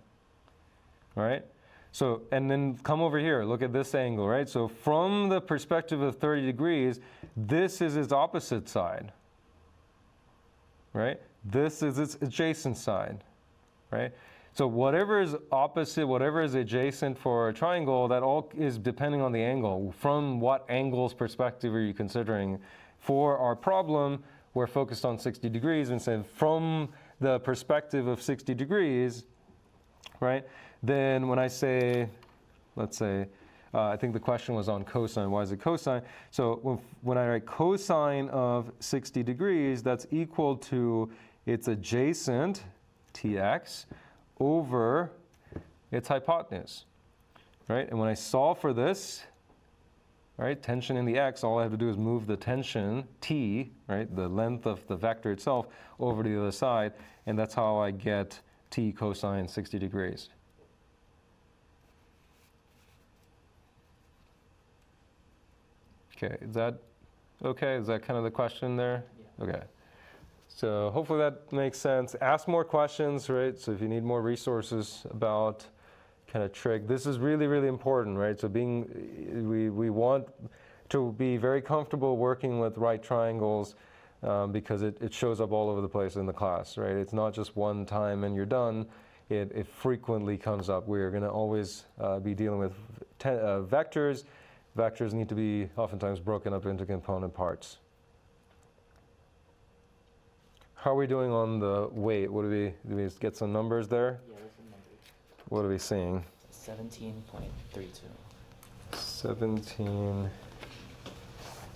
Speaker 2: right? So, and then come over here, look at this angle, right? So from the perspective of 30 degrees, this is its opposite side, right? This is its adjacent side, right? So whatever is opposite, whatever is adjacent for a triangle, that all is depending on the angle. From what angle's perspective are you considering? For our problem, we're focused on 60 degrees and saying from the perspective of 60 degrees, right? Then when I say, let's say, I think the question was on cosine. Why is it cosine? So when I write cosine of 60 degrees, that's equal to its adjacent, tx, over its hypotenuse, right? And when I solve for this, right, tension in the x, all I have to do is move the tension, t, right, the length of the vector itself, over to the other side, and that's how I get t cosine 60 degrees. Okay, is that okay? Is that kind of the question there?
Speaker 4: Yeah.
Speaker 2: Okay. So hopefully that makes sense. Ask more questions, right? So if you need more resources about kind of trig, this is really, really important, right? So we want to be very comfortable working with right triangles because it shows up all over the place in the class, right? It's not just one time and you're done. It frequently comes up. We're going to always be dealing with vectors. Vectors need to be oftentimes broken up into component parts. How are we doing on the weight? What do we get some numbers there?
Speaker 4: Yeah, there's a number.
Speaker 2: What are we seeing?
Speaker 4: 17.32
Speaker 2: 17.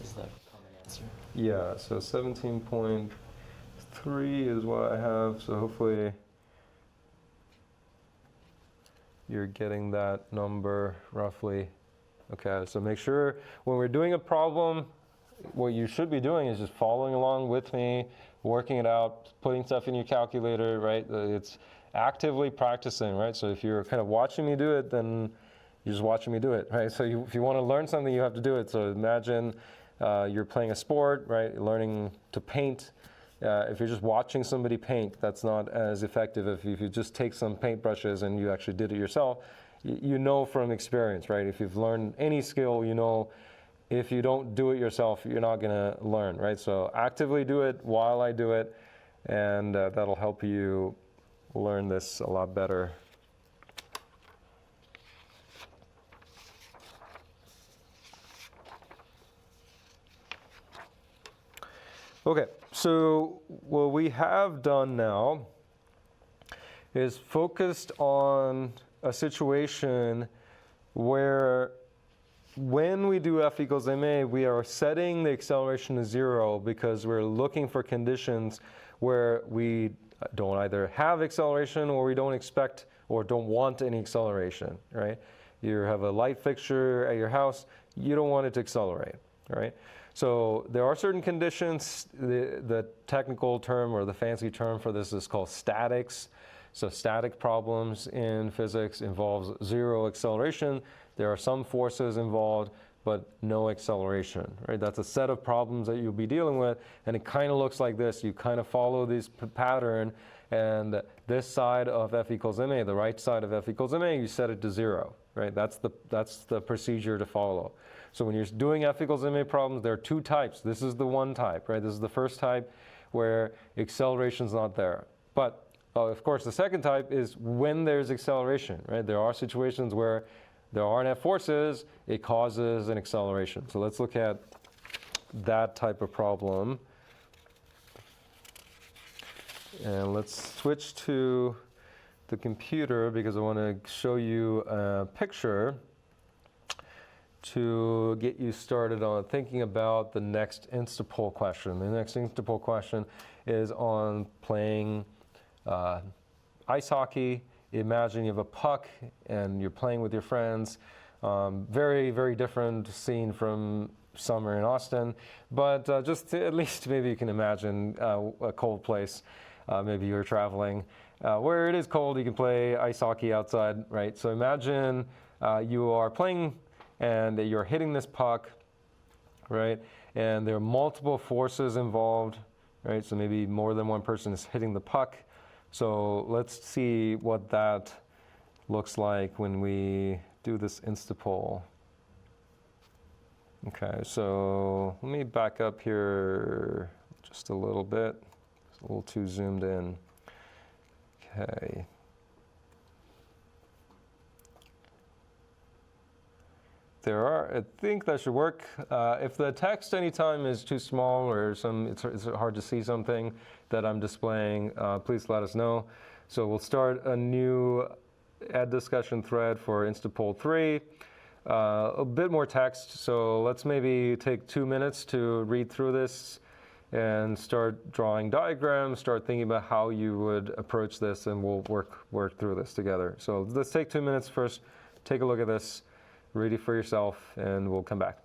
Speaker 4: is the common answer.
Speaker 2: Yeah, so 17.3 is what I have. So hopefully you're getting that number roughly. Okay, so make sure when we're doing a problem, what you should be doing is just following along with me, working it out, putting stuff in your calculator, right? It's actively practicing, right? So if you're kind of watching me do it, then you're just watching me do it, right? So if you want to learn something, you have to do it. So imagine you're playing a sport, right? Learning to paint. If you're just watching somebody paint, that's not as effective if you just take some paintbrushes and you actually did it yourself. You know from experience, right? If you've learned any skill, you know if you don't do it yourself, you're not going to learn, right? So actively do it while I do it, and that'll help you learn this a lot better. Okay, so what we have done now is focused on a situation where when we do F equals ma, we are setting the acceleration to 0 because we're looking for conditions where we don't either have acceleration or we don't expect or don't want any acceleration, right? You have a light fixture at your house, you don't want it to accelerate, right? So there are certain conditions. The technical term or the fancy term for this is called statics. So static problems in physics involves 0 acceleration. There are some forces involved, but no acceleration, right? That's a set of problems that you'll be dealing with, and it kind of looks like this. You kind of follow this pattern, and this side of F equals ma, the right side of F equals ma, you set it to 0, right? That's the procedure to follow. So when you're doing F equals ma problems, there are two types. This is the one type, right? This is the first type where acceleration's not there. But of course, the second type is when there's acceleration, right? There are situations where there aren't enough forces, it causes an acceleration. So let's look at that type of problem. And let's switch to the computer because I want to show you a picture to get you started on thinking about the next Instapol question. The next Instapol question is on playing ice hockey. Imagine you have a puck and you're playing with your friends. Very, very different scene from summer in Austin, but at least maybe you can imagine a cold place. Maybe you're traveling where it is cold, you can play ice hockey outside, right? So imagine you are playing and you're hitting this puck, right? And there are multiple forces involved, right? So maybe more than one person is hitting the puck. So let's see what that looks like when we do this Instapol. Okay, so let me back up here just a little bit. It's a little too zoomed in. Okay. there are. I think that should work. If the text anytime is too small or it's hard to see something that I'm displaying, please let us know. So we'll start a new add discussion thread for Instapoll 3. A bit more text, so let's maybe take 2 minutes to read through this and start drawing diagrams, start thinking about how you would approach this, and we'll work through this together. So let's take 2 minutes first, take a look at this, read it for yourself, and we'll come back.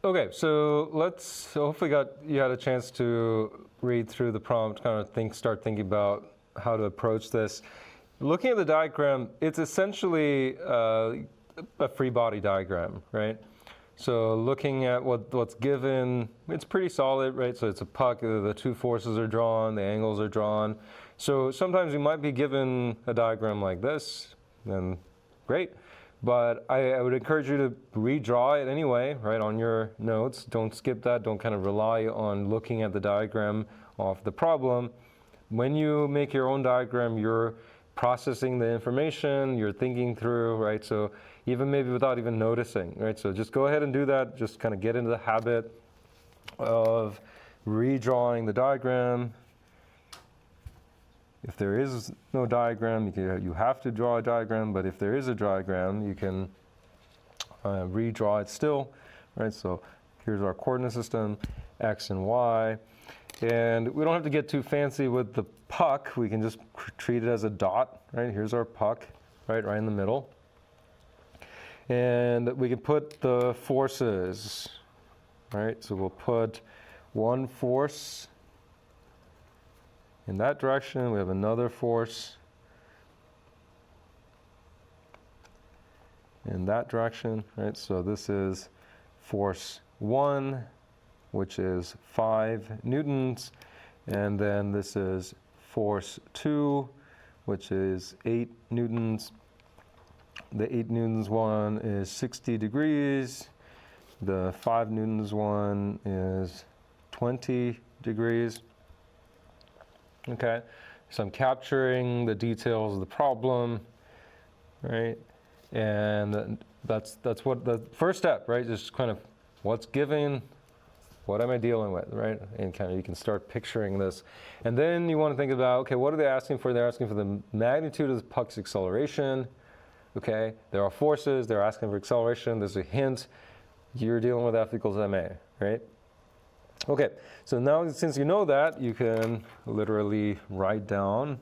Speaker 2: Okay, so hopefully you had a chance to read through the prompt, kind of start thinking about how to approach this. Looking at the diagram, it's essentially a free body diagram, right? So looking at what's given, it's pretty solid, right? So it's a puck, the two forces are drawn, the angles are drawn. So sometimes you might be given a diagram like this, then great. But I would encourage you to redraw it anyway, right, on your notes. Don't skip that. Don't kind of rely on looking at the diagram of the problem. When you make your own diagram, you're processing the information, you're thinking through, right? So even maybe without even noticing, right? So just go ahead and do that. Just kind of get into the habit of redrawing the diagram. If there is no diagram, you have to draw a diagram, but if there is a diagram, you can redraw it still, right? So here's our coordinate system, X and Y. And we don't have to get too fancy with the puck. We can just treat it as a dot, right? Here's our puck, right in the middle. And we can put the forces, right? So we'll put one force in that direction. We have another force in that direction, right? So this is force 1, which is 5 newtons, and then this is force 2, which is 8 newtons. The 8 newtons one is 60 degrees. The 5 newtons one is 20 degrees. Okay, so I'm capturing the details of the problem, right? And that's what the first step, right? Just kind of what's given, what am I dealing with, right? And kind of you can start picturing this. And then you want to think about, okay, what are they asking for? They're asking for the magnitude of the puck's acceleration. Okay, there are forces, they're asking for acceleration. There's a hint, you're dealing with F equals ma, right? Okay, so now since you know that, you can literally write down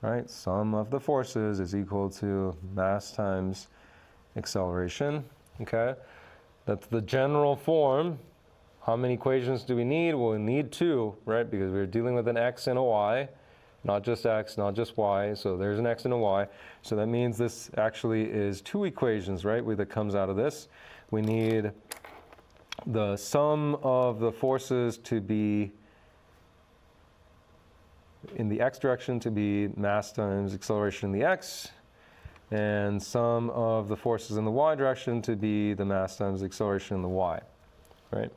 Speaker 2: right? Sum of the forces is equal to mass times acceleration, okay? That's the general form. How many equations do we need? Well, we need 2, right? Because we're dealing with an x and a y, not just x, not just y. So there's an x and a y. So that means this actually is 2 equations, right? That comes out of this. We need the sum of the forces to be in the x direction to be mass times acceleration in the x, and sum of the forces in the y direction to be the mass times acceleration in the y, right?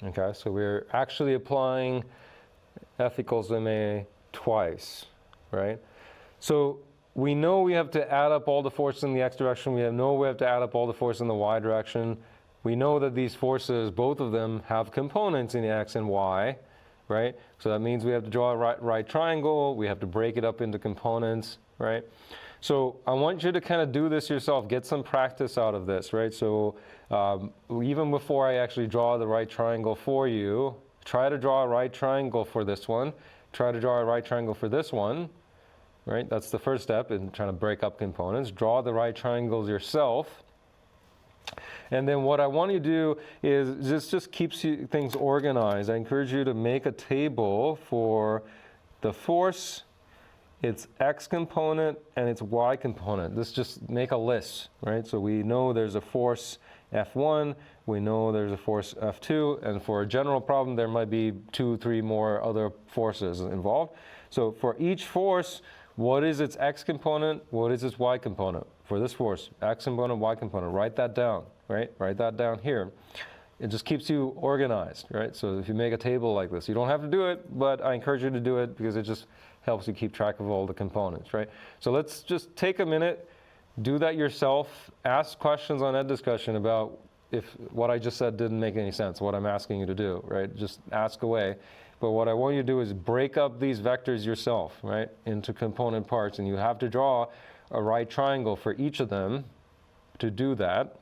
Speaker 2: Okay, so we're actually applying F equals ma twice, right? So we know we have to add up all the forces in the x direction. We know we have to add up all the forces in the y direction. We know that these forces, both of them, have components in the x and y, right? So that means we have to draw a right triangle. We have to break it up into components, right? So I want you to kind of do this yourself, get some practice out of this, right? So even before I actually draw the right triangle for you, try to draw a right triangle for this one. Try to draw a right triangle for this one, right? That's the first step in trying to break up components. Draw the right triangles yourself. And then what I want you to do is this just keeps things organized. I encourage you to make a table for the force, its x component, and its y component. This just make a list, right? So we know there's a force F1, we know there's a force F2, and for a general problem there might be 2, 3 more other forces involved. So for each force, what is its x component? What is its y component? For this force, x component, y component. Write that down, right? Write that down here. It just keeps you organized, right? So if you make a table like this, you don't have to do it, but I encourage you to do it because it just helps you keep track of all the components, right? So let's just take a minute, do that yourself, ask questions on EdDiscussion about if what I just said didn't make any sense, what I'm asking you to do, right? Just ask away. But what I want you to do is break up these vectors yourself, right, into component parts, and you have to draw a right triangle for each of them to do that.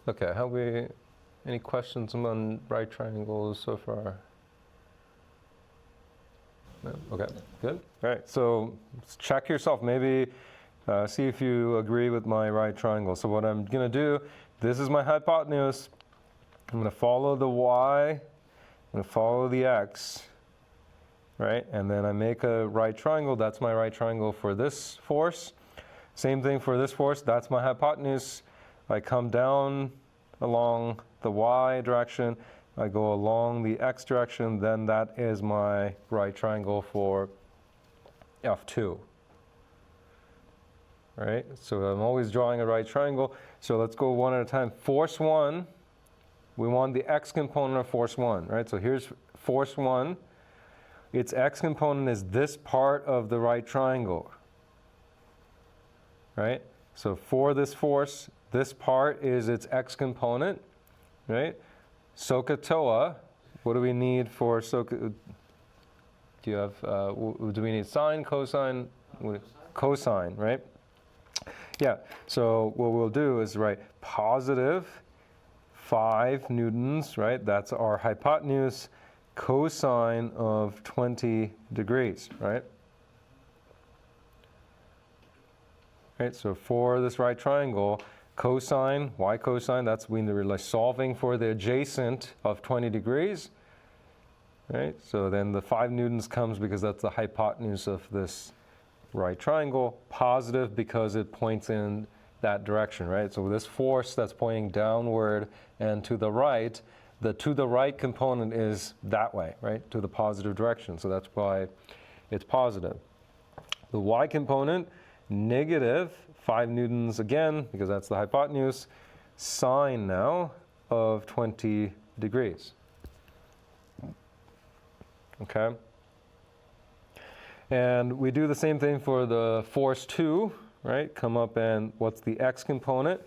Speaker 2: Okay, any questions on right triangles so far? No? Okay, good. All right, so check yourself. Maybe see if you agree with my right triangle. So what I'm going to do, this is my hypotenuse. I'm going to follow the y, I'm going to follow the x, right? And then I make a right triangle. That's my right triangle for this force. Same thing for this force. That's my hypotenuse. I come down along the y direction, I go along the x direction, then that is my right triangle for F2. Right? So I'm always drawing a right triangle. So let's go one at a time. Force 1, we want the x component of force 1, right? So here's force 1. Its x component is this part of the right triangle. Right? So for this force, this part is its x component, right? SOHCAHTOA, what do we need for SOHCAHTOA? Do you have, do we need sine, cosine? Cosine, right? Yeah, so what we'll do is write positive 5 newtons, right? That's our hypotenuse, cosine of 20 degrees, right? Right, so for this right triangle, cosine, y cosine, that's when we're solving for the adjacent of 20 degrees. Right, so then the 5 newtons comes because that's the hypotenuse of this right triangle. Positive because it points in that direction, right? So this force that's pointing downward and to the right, the to the right component is that way, right? To the positive direction. So that's why it's positive. The y component, negative 5 newtons again, because that's the hypotenuse, sine now of 20 degrees. Okay? And we do the same thing for the force 2, right? Come up and what's the x component?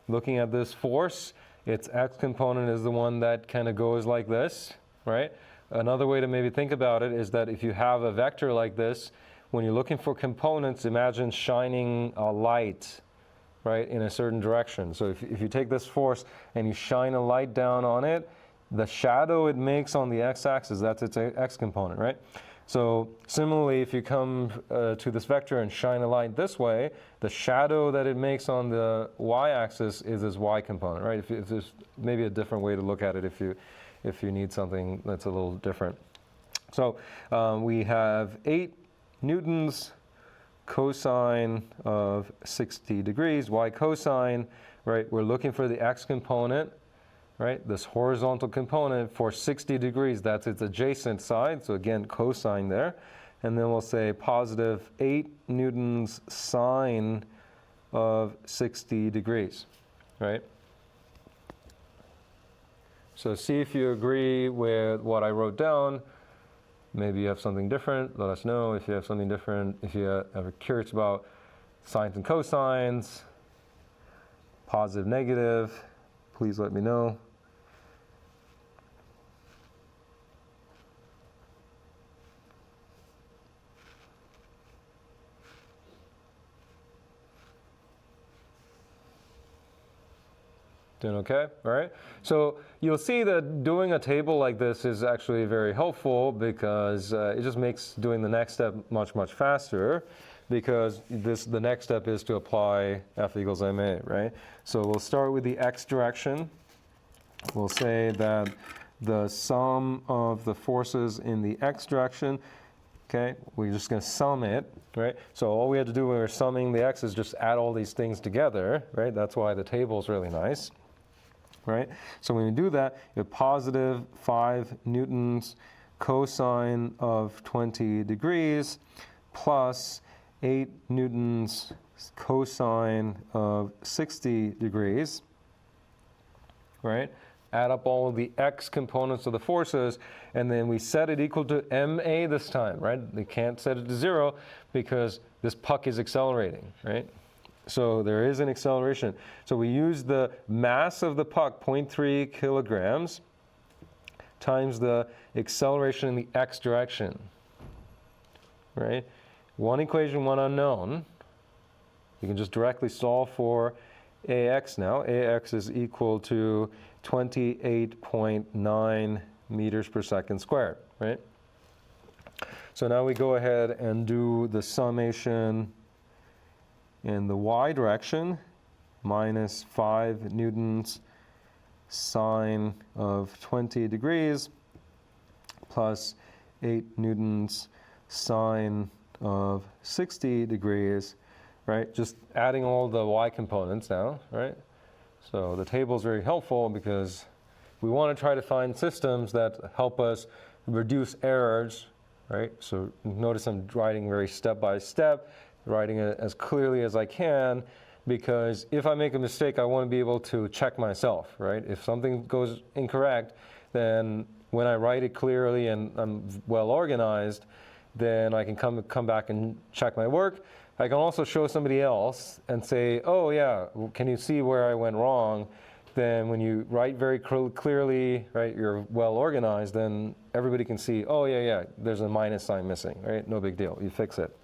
Speaker 2: Looking at this force, its x component is the one that kind of goes like this, right? Another way to maybe think about it is that if you have a vector like this, when you're looking for components, imagine shining a light, right, in a certain direction. So if you take this force and you shine a light down on it, the shadow it makes on the x-axis, that's its x component, right? So similarly, if you come to this vector and shine a light this way, the shadow that it makes on the y-axis is its y component, right? If there's maybe a different way to look at it if you need something that's a little different. So we have 8 newtons cosine of 60 degrees, y cosine, right? We're looking for the x component, right? This horizontal component for 60 degrees, that's its adjacent side. So again, cosine there. And then we'll say positive 8 newtons sine of 60 degrees, right? So see if you agree with what I wrote down. Maybe you have something different, let us know. If you have something different, if you are curious about sines and cosines, positive, negative, please let me know. Doing okay? All right. So you'll see that doing a table like this is actually very helpful because it just makes doing the next step much, much faster because the next step is to apply F equals ma, right? So we'll start with the x direction. We'll say that the sum of the forces in the x direction, okay, we're just going to sum it, right? So all we had to do when we were summing the x is just add all these things together, right? That's why the table is really nice. Right? So when we do that, you have positive 5 newtons cosine of 20 degrees plus 8 newtons cosine of 60 degrees, right? Add up all of the x components of the forces, and then we set it equal to ma this time, right? We can't set it to 0 because this puck is accelerating, right? So there is an acceleration. So we use the mass of the puck, 0.3 kilograms, times the acceleration in the x direction, right? One equation, one unknown. You can just directly solve for ax now. Ax is equal to 28.9 meters per second squared, right? So now we go ahead and do the summation in the y direction, minus 5 newtons sine of 20 degrees plus 8 newtons sine of 60 degrees, right? Just adding all the y components now, right? So the table is very helpful because we want to try to find systems that help us reduce errors, right? So notice I'm writing very step by step, writing it as clearly as I can, because if I make a mistake, I want to be able to check myself, right? If something goes incorrect, then when I write it clearly and I'm well organized, then I can come back and check my work. I can also show somebody else and say, oh yeah, can you see where I went wrong? Then when you write very clearly, right, you're well organized, then everybody can see, oh yeah, there's a minus sign missing, right? No big deal, you fix it.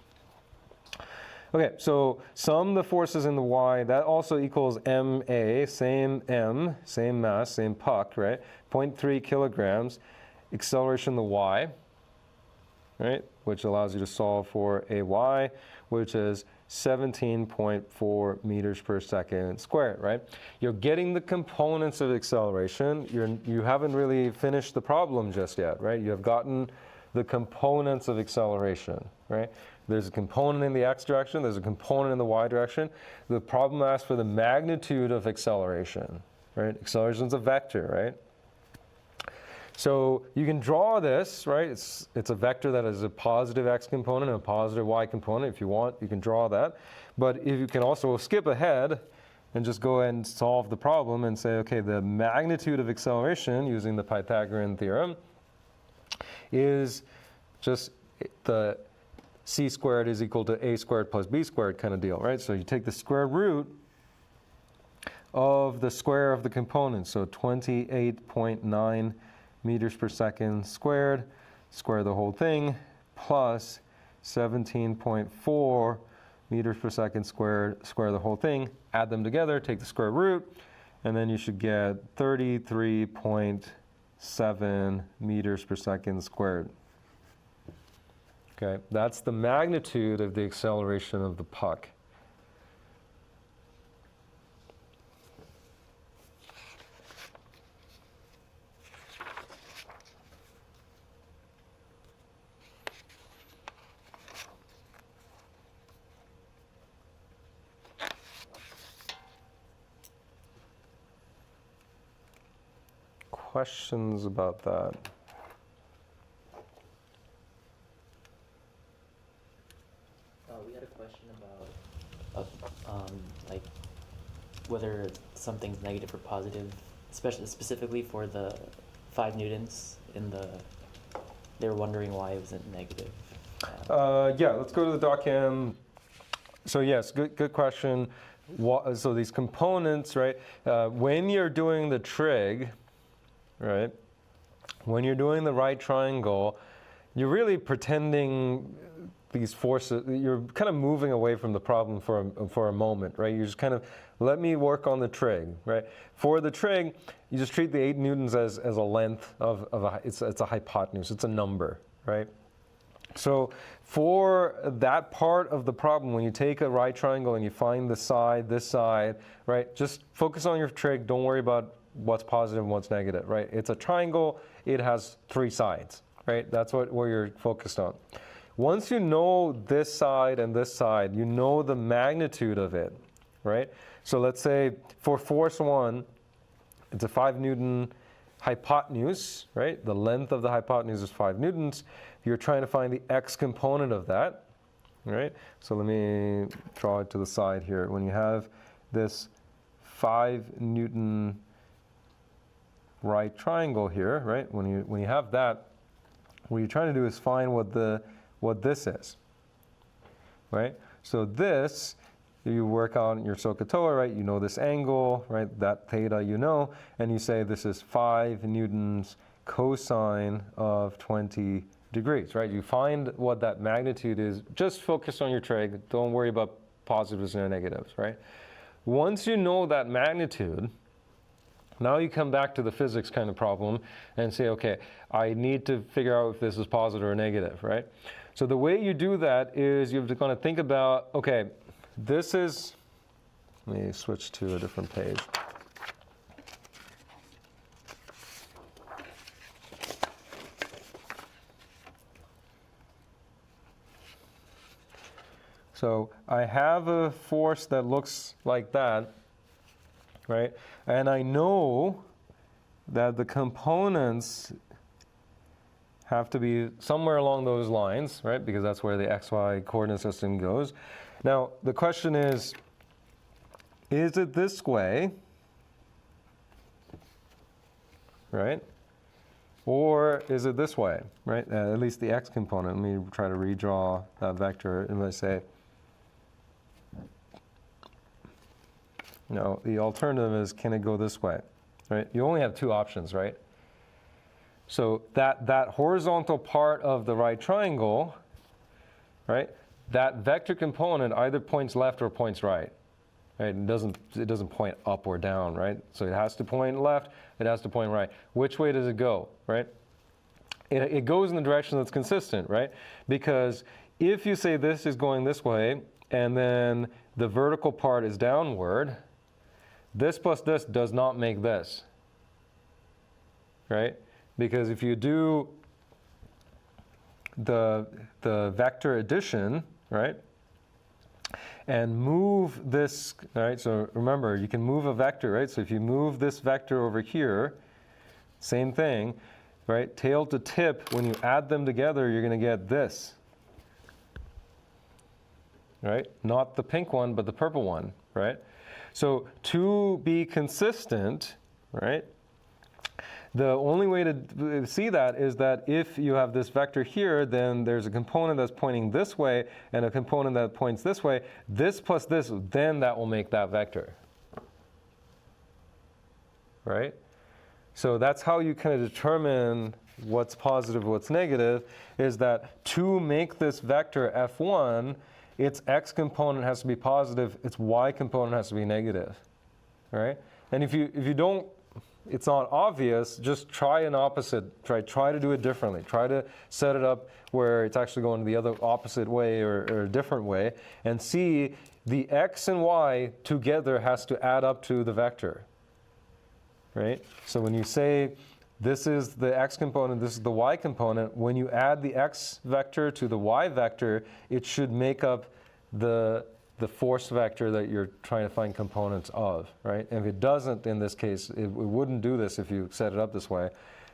Speaker 2: Okay, so sum the forces in the y, that also equals ma, same m, same mass, same puck, right? 0.3 kilograms, acceleration in the y, right? Which allows you to solve for ay, which is 17.4 meters per second squared, right? You're getting the components of acceleration. You haven't really finished the problem just yet, right? You have gotten the components of acceleration, right? There's a component in the x direction, there's a component in the y direction. The problem asks for the magnitude of acceleration, right? Acceleration is a vector, right? So you can draw this, right? It's a vector that has a positive x component and a positive y component. If you want, you can draw that. But if you can also skip ahead and just go ahead and solve the problem and say, okay, the magnitude of acceleration using the Pythagorean theorem is just the c squared is equal to a squared plus b squared kind of deal, right? So you take the square root of the square of the component, so 28.9 meters per second squared, square the whole thing, plus 17.4 meters per second squared, square the whole thing, add them together, take the square root, and then you should get 33.7 meters per second squared. Okay, that's the magnitude of the acceleration of the puck. Questions about that?
Speaker 4: We had a question about like whether something's negative or positive, especially specifically for the 5 newtons in the. They were wondering why it wasn't negative.
Speaker 2: Yeah, let's go to the docam. So yes, good question. So these components, right? When you're doing the trig, right? When you're doing the right triangle, you're really pretending these forces. You're kind of moving away from the problem for a moment, right? You just kind of let me work on the trig, right? For the trig, you just treat the 8 newtons as a length of it's a hypotenuse. It's a number, right? So for that part of the problem, when you take a right triangle and you find the side, this side, right? Just focus on your trig. Don't worry about what's positive and what's negative, right? It's a triangle. It has 3 sides, right? That's where you're focused on. Once you know this side and this side, you know the magnitude of it, right? So let's say for force 1, it's a 5 Newton hypotenuse, right? The length of the hypotenuse is 5 newtons. You're trying to find the x component of that, right? So let me draw it to the side here. When you have this 5 Newton right triangle here, right? When you have that, what you're trying to do is find what this is, right? So this, you work on your SOHCAHTOA, right? You know this angle, right? That theta you know, and you say this is 5 newtons cosine of 20 degrees, right? You find what that magnitude is. Just focus on your trig. Don't worry about positives and negatives, right? Once you know that magnitude, now you come back to the physics kind of problem and say, okay, I need to figure out if this is positive or negative, right? So the way you do that is you're going to think about, okay, this is, let me switch to a different page. So I have a force that looks like that, right? And I know that the components have to be somewhere along those lines, right? Because that's where the XY coordinate system goes. Now, the question is it this way, right? Or is it this way, right? At least the X component. Let me try to redraw that vector and let's say, no, the alternative is, can it go this way, right? You only have 2 options, right? So that horizontal part of the right triangle, right? That vector component either points left or points right. Right? It doesn't point up or down, right? So it has to point left, it has to point right. Which way does it go, right? It goes in the direction that's consistent, right? Because if you say this is going this way, and then the vertical part is downward, this plus this does not make this, right? Because if you do the vector addition, right, and move this, right, so remember, you can move a vector, right? So if you move this vector over here, same thing, right? Tail to tip, when you add them together, you're going to get this, right? Not the pink one, but the purple one, right? So to be consistent, right? The only way to see that is that if you have this vector here, then there's a component that's pointing this way and a component that points this way. This plus this, then that will make that vector, right? So that's how you kind of determine what's positive, what's negative, is that to make this vector f1, its x component has to be positive, its y component has to be negative, right? And if you don't, it's not obvious, just try an opposite, try to do it differently. Try to set it up where it's actually going the other opposite way or a different way, and see the x and y together has to add up to the vector, right? So when you say this is the x component, this is the y component, when you add the x vector to the y vector, it should make up the force vector that you're trying to find components of, right? And if it doesn't, in this case, it wouldn't do this if you set it up this way,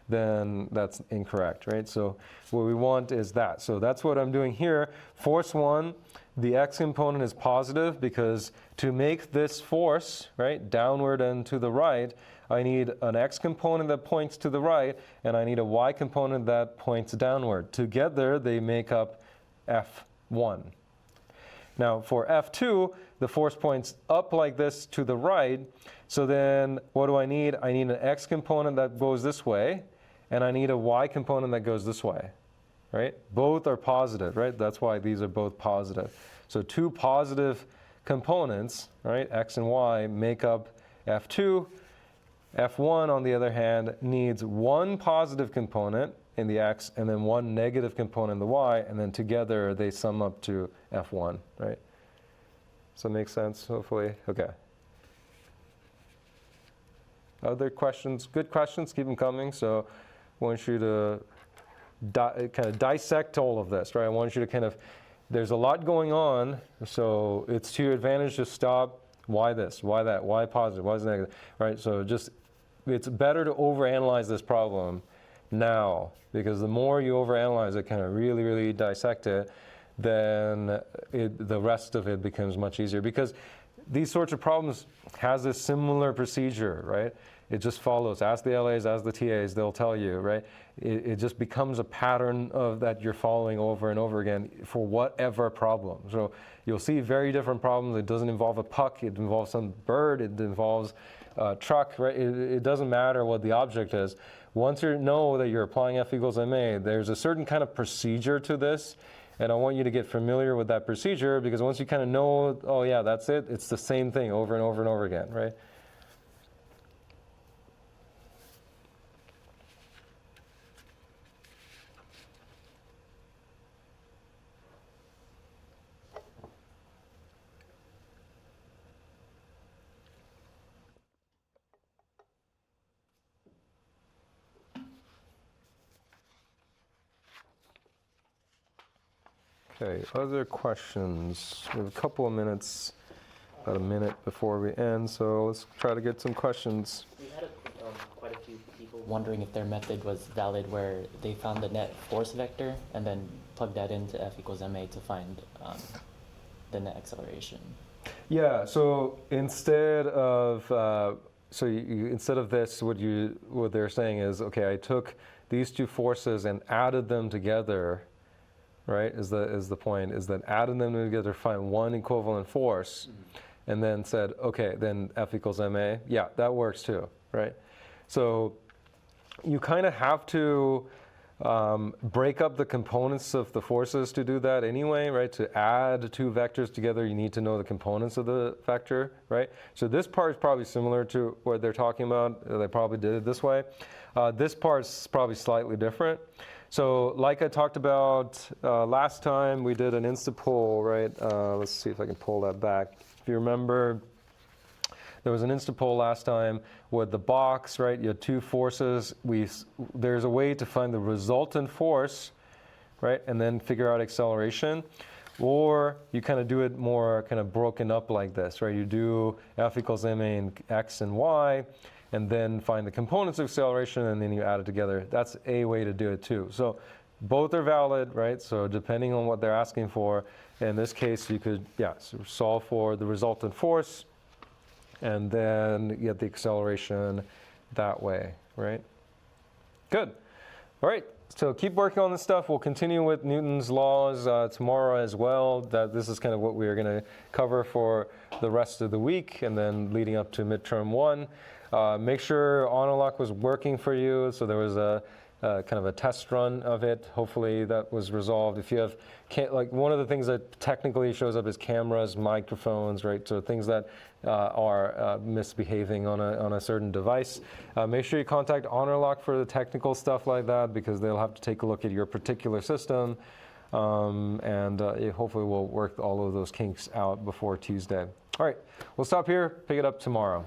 Speaker 2: then that's incorrect, right? So what we want is that. So that's what I'm doing here. Force 1, the x component is positive because to make this force, right, downward and to the right, I need an x component that points to the right, and I need a y component that points downward. Together, they make up F1. Now, for F2, the force points up like this to the right. So then what do I need? I need an x component that goes this way, and I need a y component that goes this way, right? Both are positive, right? That's why these are both positive. So two positive components, right, x and y, make up F2. F1, on the other hand, needs one positive component in the x and then one negative component in the y, and then together they sum up to F1, right? Does that make sense, hopefully? Okay. Other questions? Good questions, keep them coming. So I want you to kind of dissect all of this, right? I want you to kind of, there's a lot going on, so it's to your advantage to stop. Why this? Why that? Why positive? Why is negative? Right? So just, it's better to overanalyze this problem now, because the more you overanalyze it, kind of really, really dissect it, then the rest of it becomes much easier. Because these sorts of problems has a similar procedure, right? It just follows. Ask the LAs, ask the TAs, they'll tell you, right? It just becomes a pattern of that you're following over and over again for whatever problem. So you'll see very different problems. It doesn't involve a puck, it involves some bird, it involves a truck, right? It doesn't matter what the object is. Once you know that you're applying F equals ma, there's a certain kind of procedure to this, and I want you to get familiar with that procedure, because once you kind of know, oh yeah, that's it, it's the same thing over and over and over again, right? Okay, other questions? We have a couple of minutes, about a minute before we end, so let's try to get some questions.
Speaker 4: We had quite a few people wondering if their method was valid, where they found the net force vector and then plugged that into F equals ma to find the net acceleration.
Speaker 2: Yeah, so instead of instead of this, what they're saying is, okay, I took these two forces and added them together. Right, is the point, is that adding them together to find one equivalent force, and then said, okay, then F equals ma. Yeah, that works too, right? So you kind of have to break up the components of the forces to do that anyway, right? To add two vectors together, you need to know the components of the vector, right? So this part is probably similar to what they're talking about. They probably did it this way. This part's probably slightly different. So like I talked about last time, we did an Instapol, right? Let's see if I can pull that back. If you remember, there was an Instapol last time with the box, right? You had two forces. There's a way to find the resultant force, right? And then figure out acceleration. Or you kind of do it more kind of broken up like this, right? You do F equals ma in x and y, and then find the components of acceleration, and then you add it together. That's a way to do it too. So both are valid, right? So depending on what they're asking for, in this case, you could, solve for the resultant force, and then get the acceleration that way, right? Good. All right, so keep working on this stuff. We'll continue with Newton's laws tomorrow as well. This is kind of what we're going to cover for the rest of the week, and then leading up to midterm 1. Make sure AutoLock was working for you. So there was a kind of a test run of it. Hopefully that was resolved. If you have, like, one of the things that technically shows up is cameras, microphones, right? So things that are misbehaving on a certain device. Make sure you contact HonorLock for the technical stuff like that, because they'll have to take a look at your particular system. And hopefully we'll work all of those kinks out before Tuesday. All right, we'll stop here, pick it up tomorrow.